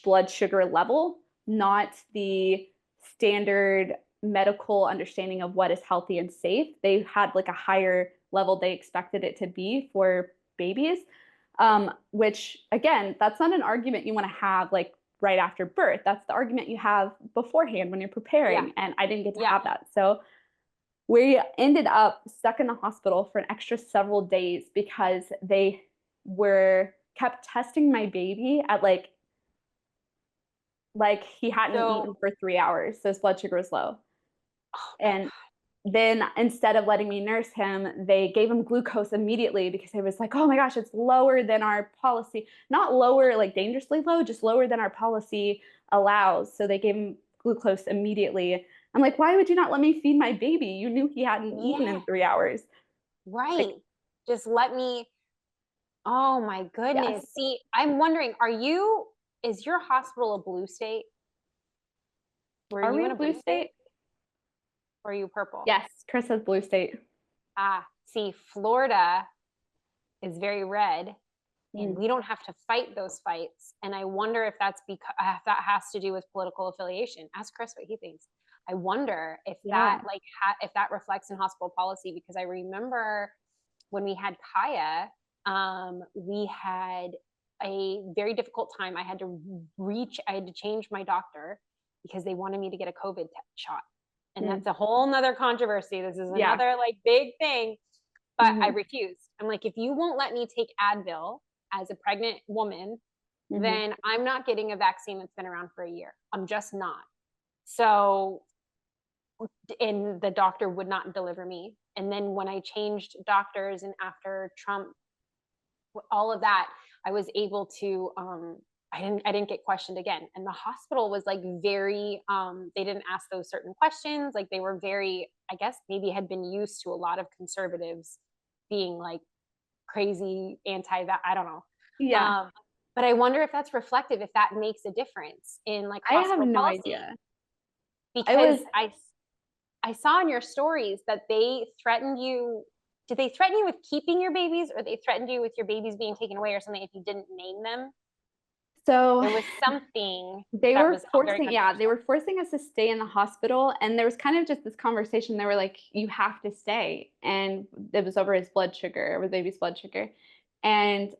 blood sugar level, not the standard medical understanding of what is healthy and safe. They had like a higher level they expected it to be for babies, which again, that's not an argument you want to have like right after birth. That's the argument you have beforehand when you're Yeah. preparing. And I didn't get to Yeah. have that. So we ended up stuck in the hospital for an extra several days because they were kept testing my baby at like he hadn't eaten So, for 3 hours, so his blood sugar was low. oh my And then instead of letting me nurse him, they gave him glucose immediately because it was like, oh my gosh, it's lower than our policy. Not lower, like dangerously low, just lower than our policy allows. So they gave him glucose immediately. I'm like, why would you not let me feed my baby? You knew he hadn't eaten Yeah, in 3 hours. Like, right. Just let me. Oh my yes. goodness. See, I'm wondering, is your hospital a blue state? Were Are you we in a a blue blue state state? or are you purple? Yes. Chris has blue state. Ah, see, Florida is very red and Mm. we don't have to fight those fights. And I wonder if that's because if that has to do with political affiliation. Ask Chris what he thinks. I wonder if Yeah. that if that reflects in hospital policy because I remember when we had Kaya, we had a very difficult time. I had to change my doctor because they wanted me to get a COVID shot. And Mm. that's a whole nother controversy. This is Yeah. another like big thing. But I Mm-hmm. refused. I'm like, if you won't let me take Advil as a pregnant woman, Mm-hmm. then I'm not getting a vaccine that's been around for a year. I'm just not. So, and the doctor would not deliver me. And then when I changed doctors and after Trump, all of that, I was able to, I didn't get questioned again. And the hospital was like very, they didn't ask those certain questions. Like they were very, I guess maybe had been used to a lot of conservatives being like crazy anti that. I don't know. Yeah. But I wonder if that's reflective, if that makes a difference in like I have hospital no policy, idea. I because was I saw in your stories that they threatened you. Did they threaten you with keeping your babies, or they threatened you with your babies being taken away or something if you didn't name them? so There was something they that were was very forcing, yeah, they controversial. were forcing us to stay in the hospital. And there was kind of just this conversation. They were like, you have to stay. And it was over his blood sugar, over the baby's blood sugar. And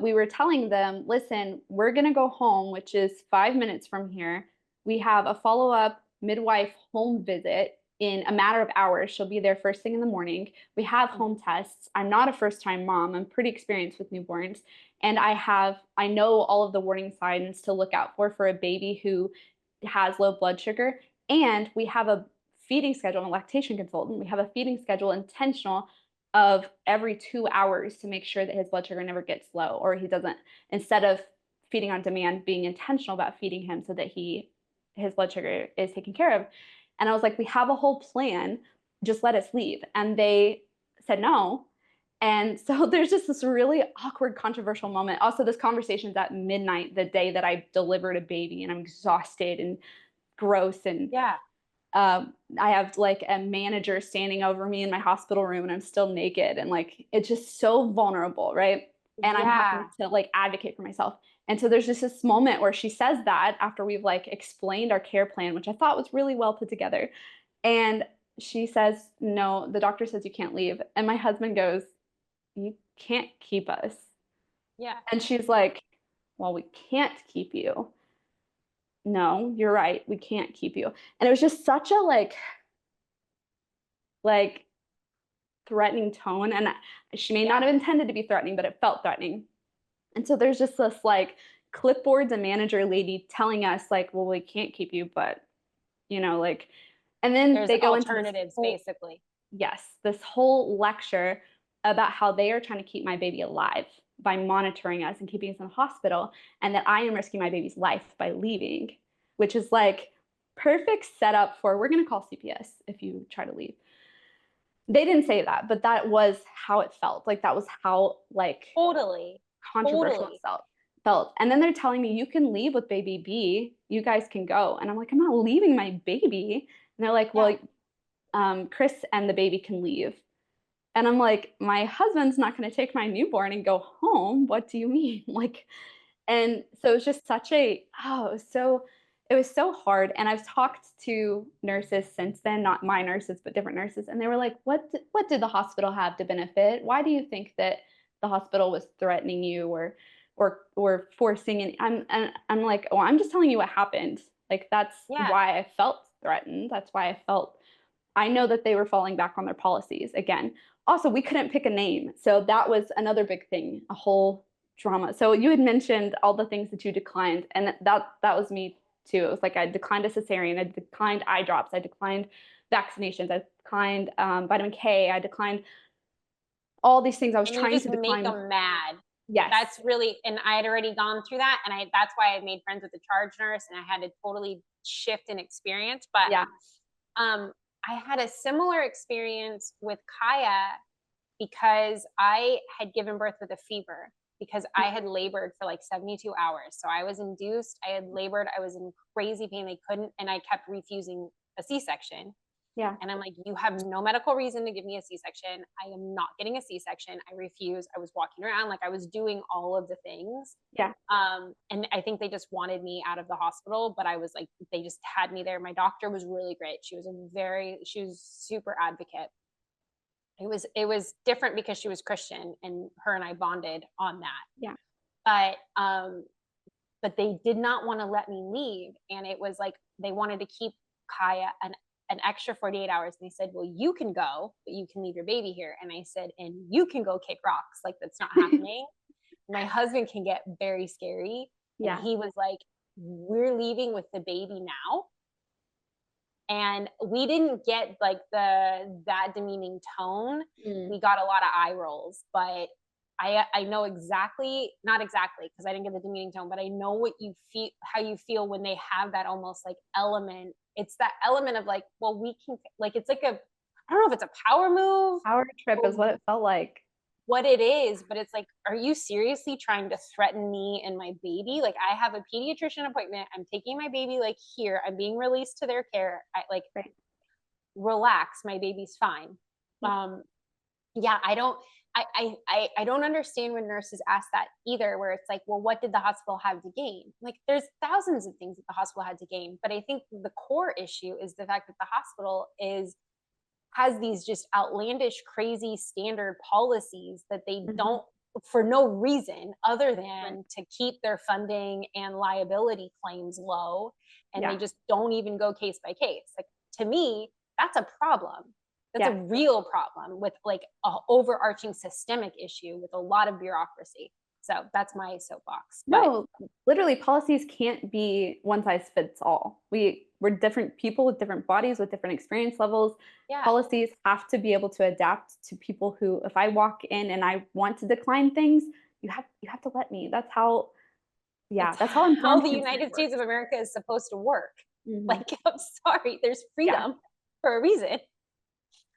we were telling them, listen, we're going to go home, which is 5 minutes from here. We have a follow up midwife home visit in a matter of hours. She'll be there first thing in the morning. We have Mhm. home tests. I'm not a first time mom, I'm pretty experienced with newborns. And I know all of the warning signs to look out for a baby who has low blood sugar. And we have a feeding schedule, a lactation consultant. We have a feeding schedule intentional of every 2 hours to make sure that his blood sugar never gets low, or he doesn't, instead of feeding on demand, being intentional about feeding him so that his blood sugar is taken care of. And I was like, we have a whole plan, just let us leave. And they said no. And so there's just this really awkward, controversial moment. Also, this conversation's at midnight, the day that I delivered a baby, and I'm exhausted and gross. And Yeah. I have like a manager standing over me in my hospital room, and I'm still naked. And like, it's just so vulnerable, right? And I'm having Yeah. to like advocate for myself. And so there's just this moment where she says that after we've like explained our care plan, which I thought was really well put together. And she says, no, the doctor says you can't leave. And my husband goes, you can't keep us. Yeah. And she's like, well, we can't keep you. No, you're right. We can't keep you. And it was just such a like threatening tone. And she may not Yeah. have intended to be threatening, but it felt threatening. And so there's just this like clipboards and manager lady telling us like, well, we can't keep you, but like, and then There's they go into this alternatives whole, basically. yes, this whole lecture about how they are trying to keep my baby alive by monitoring us and keeping us in the hospital, and that I am risking my baby's life by leaving, which is like perfect setup for we're going to call CPS if you try to leave. They didn't say that, but that was how it felt. Like that was how like Totally. controversial it Totally. felt. And then they're telling me you can leave with baby B. You guys can go. And I'm like, I'm not leaving my baby. And they're like, Yeah. well, Chris and the baby can leave. And I'm like, my husband's not going to take my newborn and go home. What do you mean? Like, and so it's just such a, oh, it was so hard. And I've talked to nurses since then, not my nurses, but different nurses. And they were like, what did the hospital have to benefit? Why do you think that the hospital was threatening you or forcing? And I'm like, oh, I'm just telling you what happened. Like, that's Yeah. why I felt threatened. That's why I know that they were falling back on their policies again. Also, we couldn't pick a name. So that was another big thing, a whole drama. So you had mentioned all the things that you declined, and that was me too. It was like I declined a cesarean, I declined eye drops, I declined vaccinations, I declined vitamin K, I declined all these things. I was And you trying just to make decline. them mad. Yes. That's really, and I had already gone through that. And that's why I made friends with the charge nurse and I had to totally shift and experience. But Yeah. I had a similar experience with Kaya because I had given birth with a fever because I had labored for like 72 hours. So I was induced, I had labored, I was in crazy pain. They couldn't, and I kept refusing a C-section. Yeah. And I'm like, you have no medical reason to give me a C-section. I am not getting a C-section. I refuse. I was walking around like I was doing all of the things. Yeah. And I think they just wanted me out of the hospital, but I was like, they just had me there. My doctor was really great. She was super advocate. It was different because she was Christian and her and I bonded on that. Yeah. But they did not want to let me leave. And it was like, they wanted to keep Kaya an extra 48 hours. And they said, well, you can go, but you can leave your baby here. And I said, and you can go kick rocks. Like, that's not happening. My husband can get very scary. Yeah. And he was like, we're leaving with the baby now. And we didn't get like that demeaning tone. We got a lot of eye rolls, but I know exactly, not exactly, because I didn't get the demeaning tone, but I know what you feel, how you feel when they have that almost like element. It's that element of like, well, we can, like, it's like I don't know if it's a power move. Power trip is what it felt like. What it is, but it's like, are you seriously trying to threaten me and my baby? Like, I have a pediatrician appointment. I'm taking my baby like here. I'm being released to their care. I like, right. Relax. My baby's fine. Yeah, I don't understand when nurses ask that either, where it's like, well, what did the hospital have to gain? Like, there's thousands of things that the hospital had to gain, but I think the core issue is the fact that the hospital has these just outlandish, crazy standard policies that they don't, for no reason other than to keep their funding and liability claims low. And they just don't even go case by case. Like, to me, that's a problem. That's a real problem with like an overarching systemic issue with a lot of bureaucracy. So that's my soapbox. No, literally policies can't be one size fits all. We're different people with different bodies, with different experience levels. Yeah. Policies have to be able to adapt to people who, if I walk in and I want to decline things, you have to let me. That's how, that's how how the United States of America is supposed to work. Like, I'm sorry, there's freedom for a reason.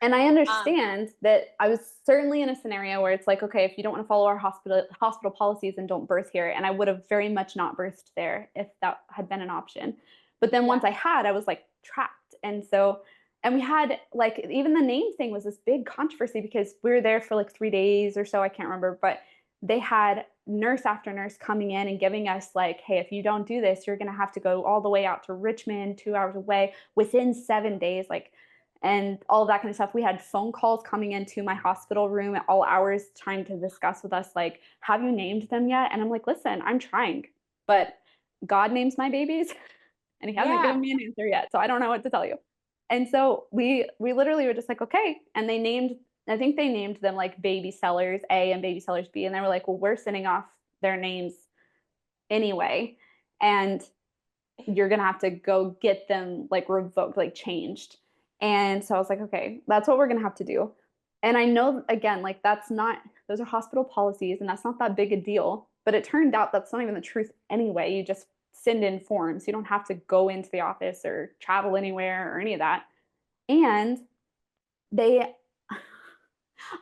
And I understand that I was certainly in a scenario where it's like, okay, if you don't want to follow our hospital policies, then don't birth here. And I would have very much not birthed there if that had been an option. But then once I was like trapped. And so, and we had like, even the name thing was this big controversy because we were there for like 3 days or so, I can't remember, but they had nurse after nurse coming in and giving us like, hey, if you don't do this, you're going to have to go all the way out to Richmond, 2 hours away within 7 days. Like, and all of that kind of stuff. We had phone calls coming into my hospital room at all hours trying to discuss with us, like, have you named them yet? And I'm like, listen, I'm trying, but God names my babies and he hasn't given me an answer yet. So I don't know what to tell you. And so we literally were just like, okay. And I think they named them like baby Sellers A and baby Sellers B. And they were like, well, we're sending off their names anyway. And you're going to have to go get them like revoked, like changed. And so I was like, okay, that's what we're going to have to do. And I know, again, like those are hospital policies and that's not that big a deal. But it turned out that's not even the truth anyway. You just send in forms. You don't have to go into the office or travel anywhere or any of that. And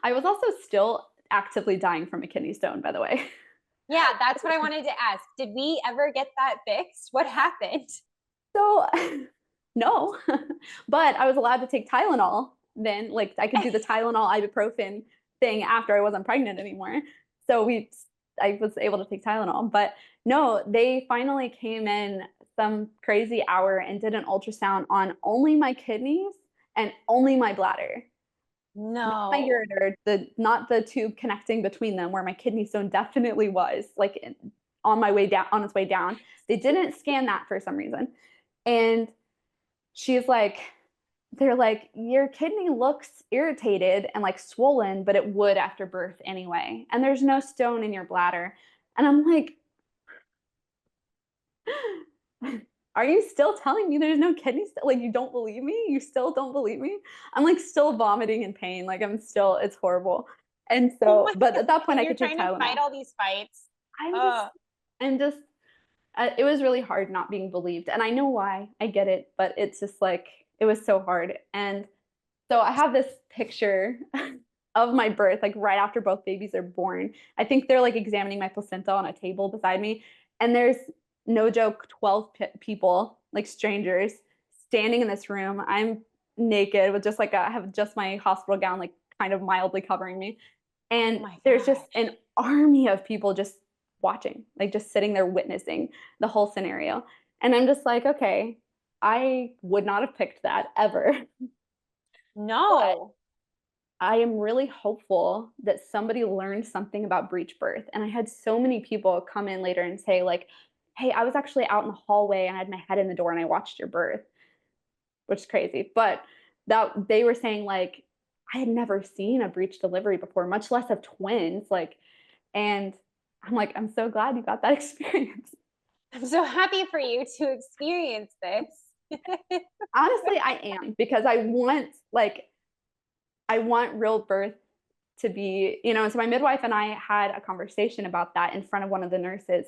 I was also still actively dying from a kidney stone, by the way. Yeah, that's what I wanted to ask. Did we ever get that fixed? What happened? So no, but I was allowed to take Tylenol then. Like, I could do the Tylenol ibuprofen thing after I wasn't pregnant anymore. So I was able to take Tylenol. But no, they finally came in some crazy hour and did an ultrasound on only my kidneys and only my bladder. No. Not my ureter, not the tube connecting between them, where my kidney stone definitely was, like on its way down. They didn't scan that for some reason. And they're like, your kidney looks irritated and like swollen, but it would after birth anyway. And there's no stone in your bladder. And I'm like, are you still telling me there's no kidney stone? Like, you don't believe me? You still don't believe me? I'm like still vomiting in pain. Like, it's horrible. And so, but at that point I could take Tylenol. You're trying to fight all these fights. It was really hard not being believed. And I know why. I get it. But it's just like, It was so hard. And so I have this picture of my birth, like right after both babies are born. I think they're like examining my placenta on a table beside me. And there's, no joke, 12 people, like strangers, standing in this room. I'm naked with just like I have just my hospital gown, like kind of mildly covering me. Oh And my there's just gosh. an army of people just watching, like just sitting there witnessing the whole scenario. And I'm just like, okay, I would not have picked that ever. But No. I am really hopeful that somebody learned something about breech birth. And I had so many people come in later and say, like, hey, I was actually out in the hallway and I had my head in the door and I watched your birth, which is crazy. But that they were saying, like, I had never seen a breech delivery before, much less of twins. Like, and I'm like, I'm so glad you got that experience. I'm so happy for you to experience this. Honestly, I am, because I want real birth to be, so my midwife and I had a conversation about that in front of one of the nurses.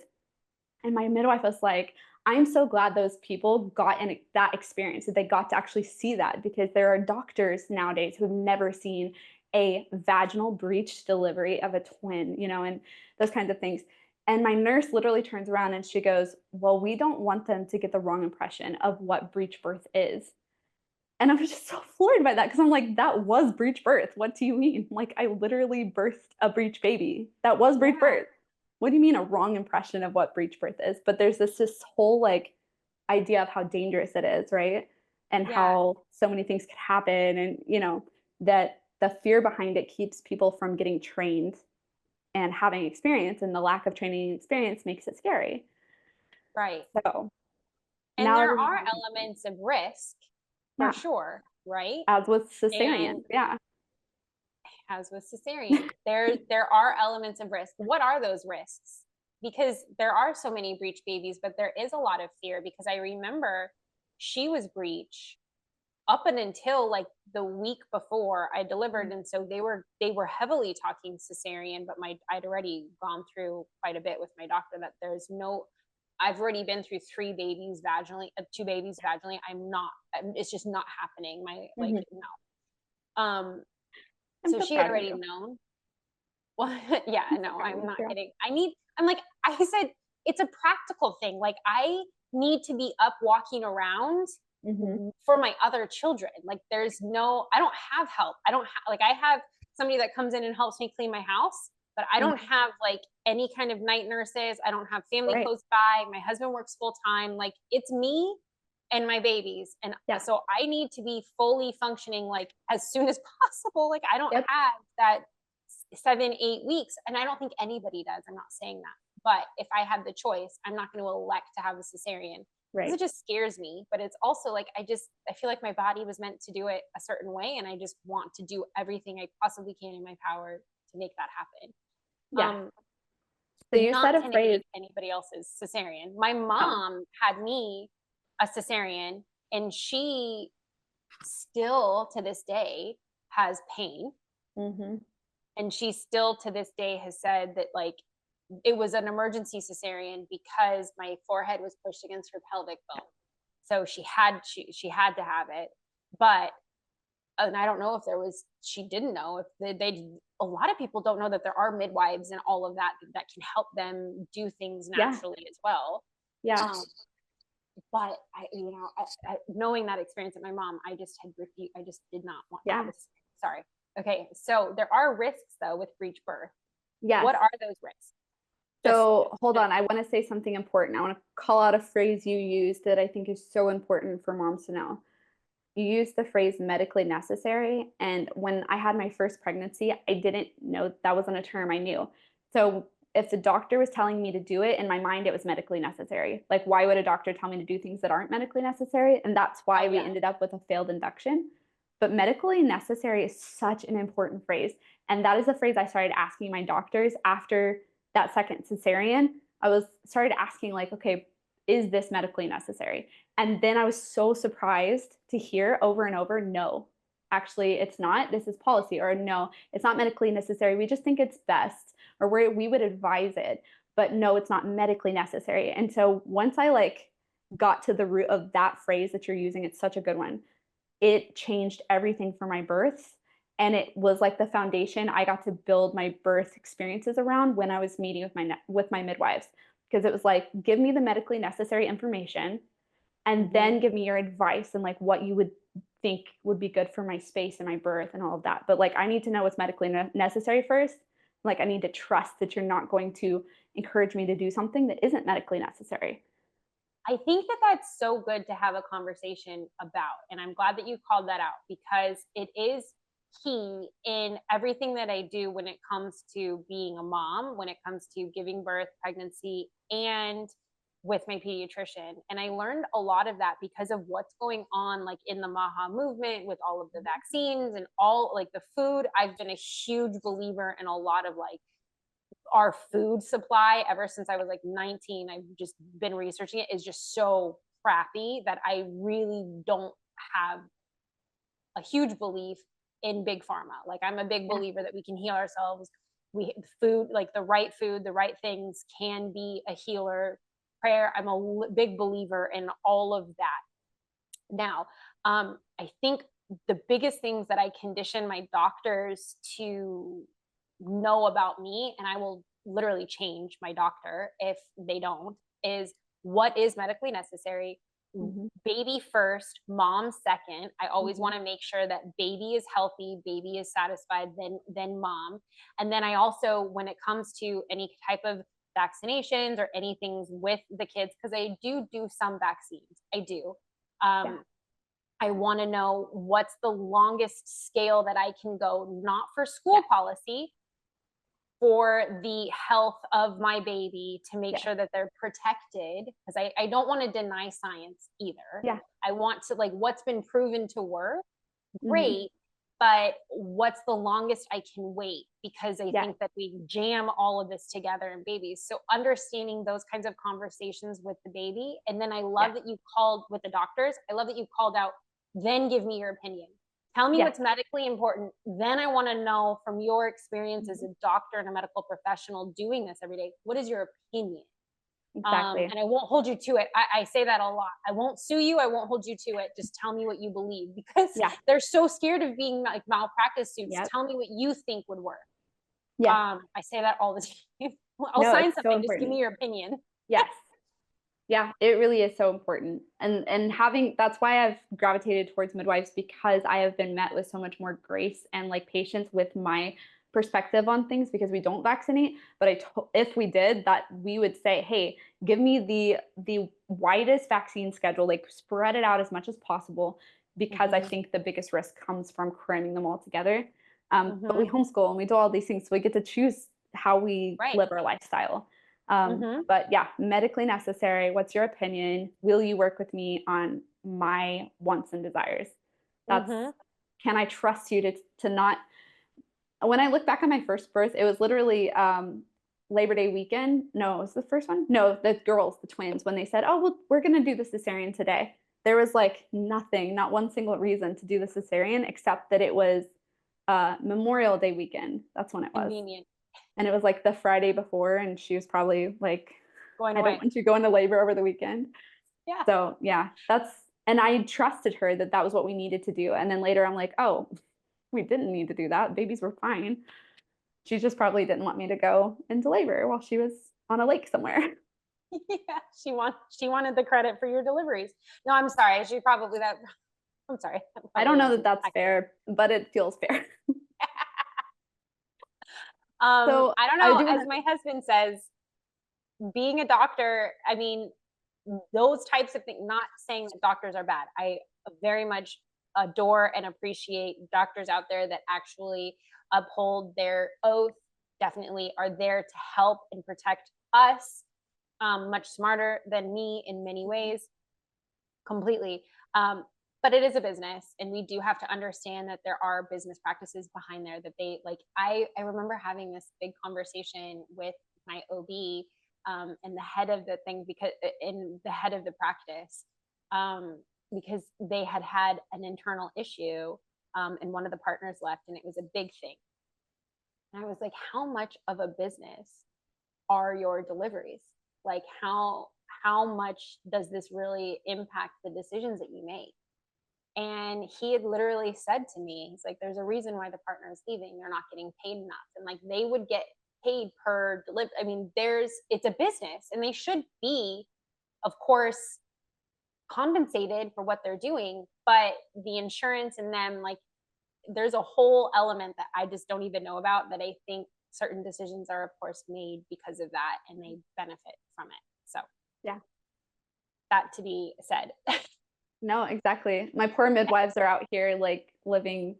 And my midwife was like, I'm so glad those people got in that experience, that they got to actually see that, because there are doctors nowadays who have never seen a vaginal breech delivery of a twin, and those kinds of things. And my nurse literally turns around and she goes, well, we don't want them to get the wrong impression of what breech birth is. And I was just so floored by that, because I'm like, that was breech birth. What do you mean? Like, I literally birthed a breech baby. That was breech Yeah. birth. What do you mean a wrong impression of what breech birth is? But there's this whole like idea of how dangerous it is, right? And Yeah. how so many things could happen. And, that the fear behind it keeps people from getting trained and having experience. And the lack of training and experience makes it scary. Right. So And now there everybody are has experience. elements of risk for Yeah. sure, right? As with And cesarean. Yeah. as with cesarean, there are elements of risk. What are those risks? Because there are so many breech babies, but there is a lot of fear, because I remember she was breech up and until like the week before I delivered, and so they were heavily talking cesarean, but I'd already gone through quite a bit with my doctor that there's no. I've already been through two babies vaginally. It's just not happening. My like Mhm. no. I'm So so she had proud of already you. known. Well, yeah, I'm so no, proud of I'm you, not girl. kidding. I'm like, I said, it's a practical thing. Like, I need to be up walking around Mhm. for my other children. Like, I don't have help. Like, I have somebody that comes in and helps me clean my house, but I don't Mhm. have like any kind of night nurses. I don't have family Right. close by. My husband works full time. Like, it's me and my babies. And Yeah. so I need to be fully functioning like as soon as possible. Like, I don't Yep. have that 7, 8 weeks. And I don't think anybody does. I'm not saying that. But if I had the choice, I'm not going to elect to have a cesarean, because Right. it just scares me. But it's also like, I feel like my body was meant to do it a certain way. And I just want to do everything I possibly can in my power to make that happen. Yeah. So you Not said a to phrase. negate anybody else's cesarean. My No. mom had me a cesarean, and she still to this day has pain. Mhm. And she still to this day has said that, like, it was an emergency cesarean because my forehead was pushed against her pelvic bone. So she had to have it. But and I don't know if she didn't know if they a lot of people don't know that there are midwives and all of that that can help them do things Yeah. naturally as well. Yeah. Um, but knowing that experience with my mom, I just had refused. I just did not want to have Yeah. a. Sorry. Okay, so there are risks though with breech birth. Yes. What are those risks? Just, So hold just on. I want to say something important. I want to call out a phrase you used that I think is so important for moms to know. You used the phrase medically necessary. And when I had my first pregnancy, I didn't know that wasn't a term I knew. So if the doctor was telling me to do it, in my mind, it was medically necessary. Like, why would a doctor tell me to do things that aren't medically necessary? And that's why oh we yeah, ended up with a failed induction. But medically necessary is such an important phrase. And that is a phrase I started asking my doctors after that second cesarean. I was started asking, like, okay, is this medically necessary? And then I was so surprised to hear over and over, no, actually, it's not. This is policy, or no, it's not medically necessary. We just think it's best, or we would advise it, but no, it's not medically necessary. And so once I got to the root of that phrase that you're using, it's such a good one. it changed everything for my birth. And it was like the foundation I got to build my birth experiences around when I was meeting with my midwives. Because it was like, give me the medically necessary information and Mhm. then give me your advice and like what you would think would be good for my space and my birth and all of that. But like, I need to know what's medically necessary first. Like, I need to trust that you're not going to encourage me to do something that isn't medically necessary. I think that that's so good to have a conversation about. And I'm glad that you called that out because it is key in everything that I do when it comes to being a mom, when it comes to giving birth, pregnancy, and with my pediatrician. And I learned a lot of that because of what's going on like in the MAHA movement with all of the vaccines and all like the food. I've been a huge believer in a lot of like our food supply ever since I was like 19. I've just been researching it is just so crappy that I really don't have a huge belief in big pharma. Like I'm a big Yeah. believer that we can heal ourselves. We food, like the right food, the right things can be a healer. Prayer, I'm a big believer in all of that. Now, I think the biggest things that I condition my doctors to know about me, and I will literally change my doctor if they don't, is what is medically necessary. Hmm. Baby first, mom second. I always Hmm. want to make sure that baby is healthy, baby is satisfied, then mom. And then I also, when it comes to any type of vaccinations or anything with the kids, because I do some vaccines. I do. Yeah. Um, I want to know what's the longest scale that I can go, not for school Yeah. policy, for the health of my baby to make Yeah. sure that they're protected. Because I don't want to deny science either. Yeah. I want to, like, what's been proven to work, Hmm. great. But what's the longest I can wait? Because I Yeah. think that we jam all of this together in babies. So understanding those kinds of conversations with the baby. And then I Yeah. love that you called with the doctors. I love that you called out, then give me your opinion. Tell me Yes. what's medically important. Then I want to know from your experience as Mhm. a doctor and a medical professional doing this every day, what is your opinion? Exactly. And I won't hold you to it. I say that a lot. I won't sue you. I won't hold you to it. Just tell me what you believe because Yeah. they're so scared of being like malpractice suits. Yep. Tell me what you think would work. Yeah. I say that all the time. I'll No, sign it's so something. Just give me important. your opinion. Yes. Yeah, it really is so important. And having that's why I've gravitated towards midwives because I have been met with so much more grace and like patience with my perspective on things because we don't vaccinate, but if we did that we would say, "Hey, give me the widest vaccine schedule, like spread it out as much as possible because I Mm-hmm, think the biggest risk comes from cramming them all together." But mm-hmm, we homeschool and we do all these things, so we get to choose how we right. live our lifestyle. Mm-hmm, But yeah, medically necessary. What's your opinion? Will you work with me on my wants and desires? That's mm-hmm. can I trust you to not? When I look back on my first birth, it was literally Labor Day weekend. No, it was the first one. No, the girls, the twins, when they said, "Oh, well, we're gonna do the cesarean today." There was like nothing, not one single reason to do the cesarean except that it was Memorial Day weekend. That's when it was. Convenient. And it was like the Friday before, and she was probably like, Going I don't away. want you going to labor over the weekend. Yeah. So yeah, and I trusted her that that was what we needed to do. And then later I'm like, oh, we didn't need to do that. Babies were fine. She just probably didn't want me to go into labor while she was on a lake somewhere. Yeah. She wanted the credit for your deliveries. No, I'm sorry. She probably that. I'm sorry. That I don't probably know that wasn't that's accurate. fair, but it feels fair. So I don't I know. do want As to, my husband says, being a doctor, I mean, those types of things, not saying that doctors are bad. I very much adore and appreciate doctors out there that actually uphold their oath, definitely are there to help and protect us, much smarter than me in many ways, completely. But it is a business, and we do have to understand that there are business practices behind there that they like. I remember having this big conversation with my OB, and the head of the thing because in the head of the practice, um, because they had an internal issue, and one of the partners left, and it was a big thing. And I was like, how much of a business are your deliveries? Like how much does this really impact the decisions that you make? And he had literally said to me, he's like, there's a reason why the partner is leaving. They're not getting paid enough. And like they would get paid per deliver. I mean, it's a business and they should be, of course, compensated for what they're doing, but the insurance and them, like there's a whole element that I just don't even know about, that I think certain decisions are of course made because of that and they benefit from it. So Yeah. that to be said. No, exactly. My poor midwives are out here like living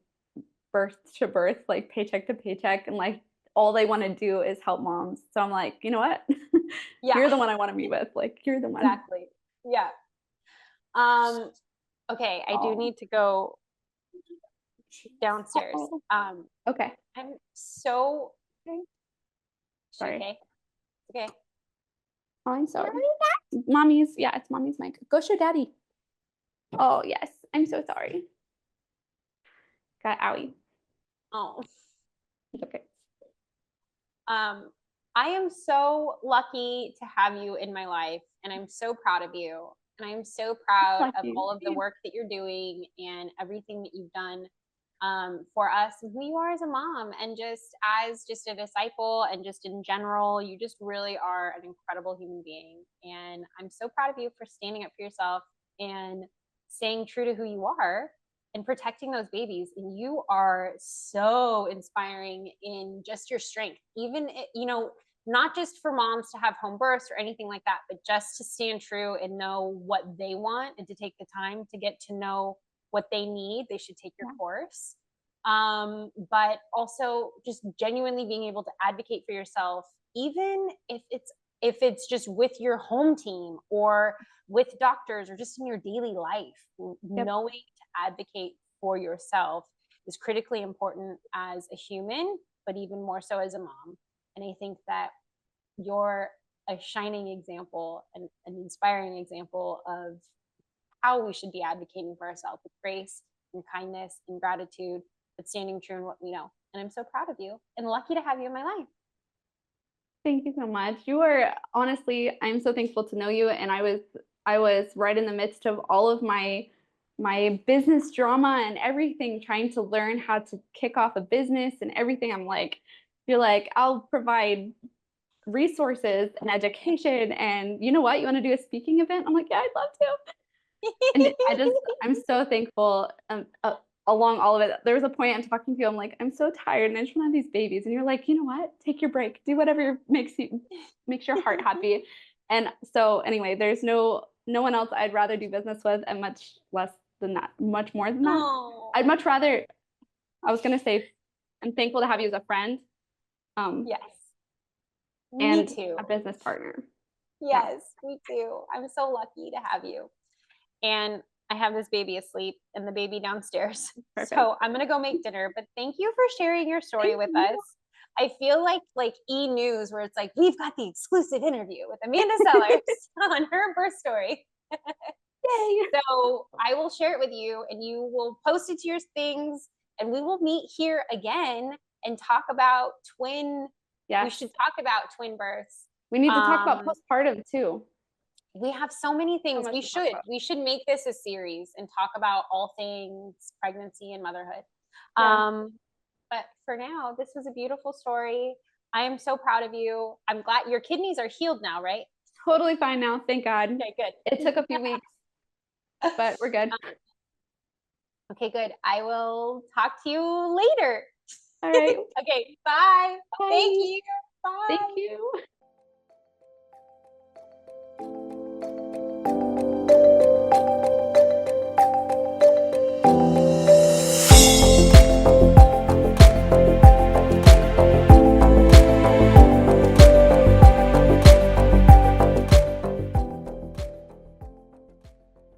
birth to birth, like paycheck to paycheck, and like all they want to do is help moms. So I'm like, you know what? Yeah, You're the one I want to meet with. Like, you're the one. exactly. Yeah. Um, okay, I do Oh. need to go downstairs. Okay. I'm so Sorry. okay. Okay. Oh, I'm sorry. Mommy's, yeah, it's mommy's mic. Go show daddy. Oh, yes. I'm so sorry. Got owie. Oh. It's okay. I am so lucky to have you in my life, and I'm so proud of you. And I'm so proud of all of the work that you're doing and everything that you've done for us and who you are as a mom, and just as just a disciple, and just in general, you just really are an incredible human being. And I'm so proud of you for standing up for yourself and staying true to who you are and protecting those babies. And you are so inspiring in just your strength, even, not just for moms to have home births or anything like that, but just to stand true and know what they want and to take the time to get to know what they need. They should take your course. But also just genuinely being able to advocate for yourself, even if it's just with your home team or with doctors or just in your daily life. Knowing to advocate for yourself is critically important as a human, but even more so as a mom. And I think that you're a shining example and an inspiring example of how we should be advocating for ourselves with grace and kindness and gratitude, but standing true in what we know. And I'm so proud of you and lucky to have you in my life. Thank you so much. You are honestly, I'm so thankful to know you. And I was right in the midst of all of my business drama and everything, trying to learn how to kick off a business and everything. I'm like, you're like, I'll provide resources and education. And you know what? You want to do a speaking event? I'm like, yeah, I'd love to. And I'm so thankful along all of it. There was a point I'm talking to you, I'm like, I'm so tired and I just want to have these babies. And you're like, you know what? Take your break. Do whatever makes your heart happy. And so anyway, there's no one else I'd rather do business with, and much less than that, much more than that. Oh. I'd much rather, I was going to say, I'm thankful to have you as a friend. Yes. And me too. A business partner. Yes, me too. I'm so lucky to have you. And I have this baby asleep and the baby downstairs. Perfect. So I'm going to go make dinner, but thank you for sharing your story with us. I feel like E! News, where it's like, we've got the exclusive interview with Amanda Sellers on her birth story. Yay. So I will share it with you and you will post it to your things, and we will meet here again and talk about twin. Yes. We should talk about twin births. We need to talk about postpartum too. We have so many things. We should make this a series and talk about all things pregnancy and motherhood. Yeah. But for now, this was a beautiful story. I am so proud of you. I'm glad your kidneys are healed now, right? Totally fine now. Thank God. Okay, good. It took a few weeks, but we're good. Okay, good. I will talk to you later. All right. Okay, bye. Bye. Thank you. Bye. Thank you.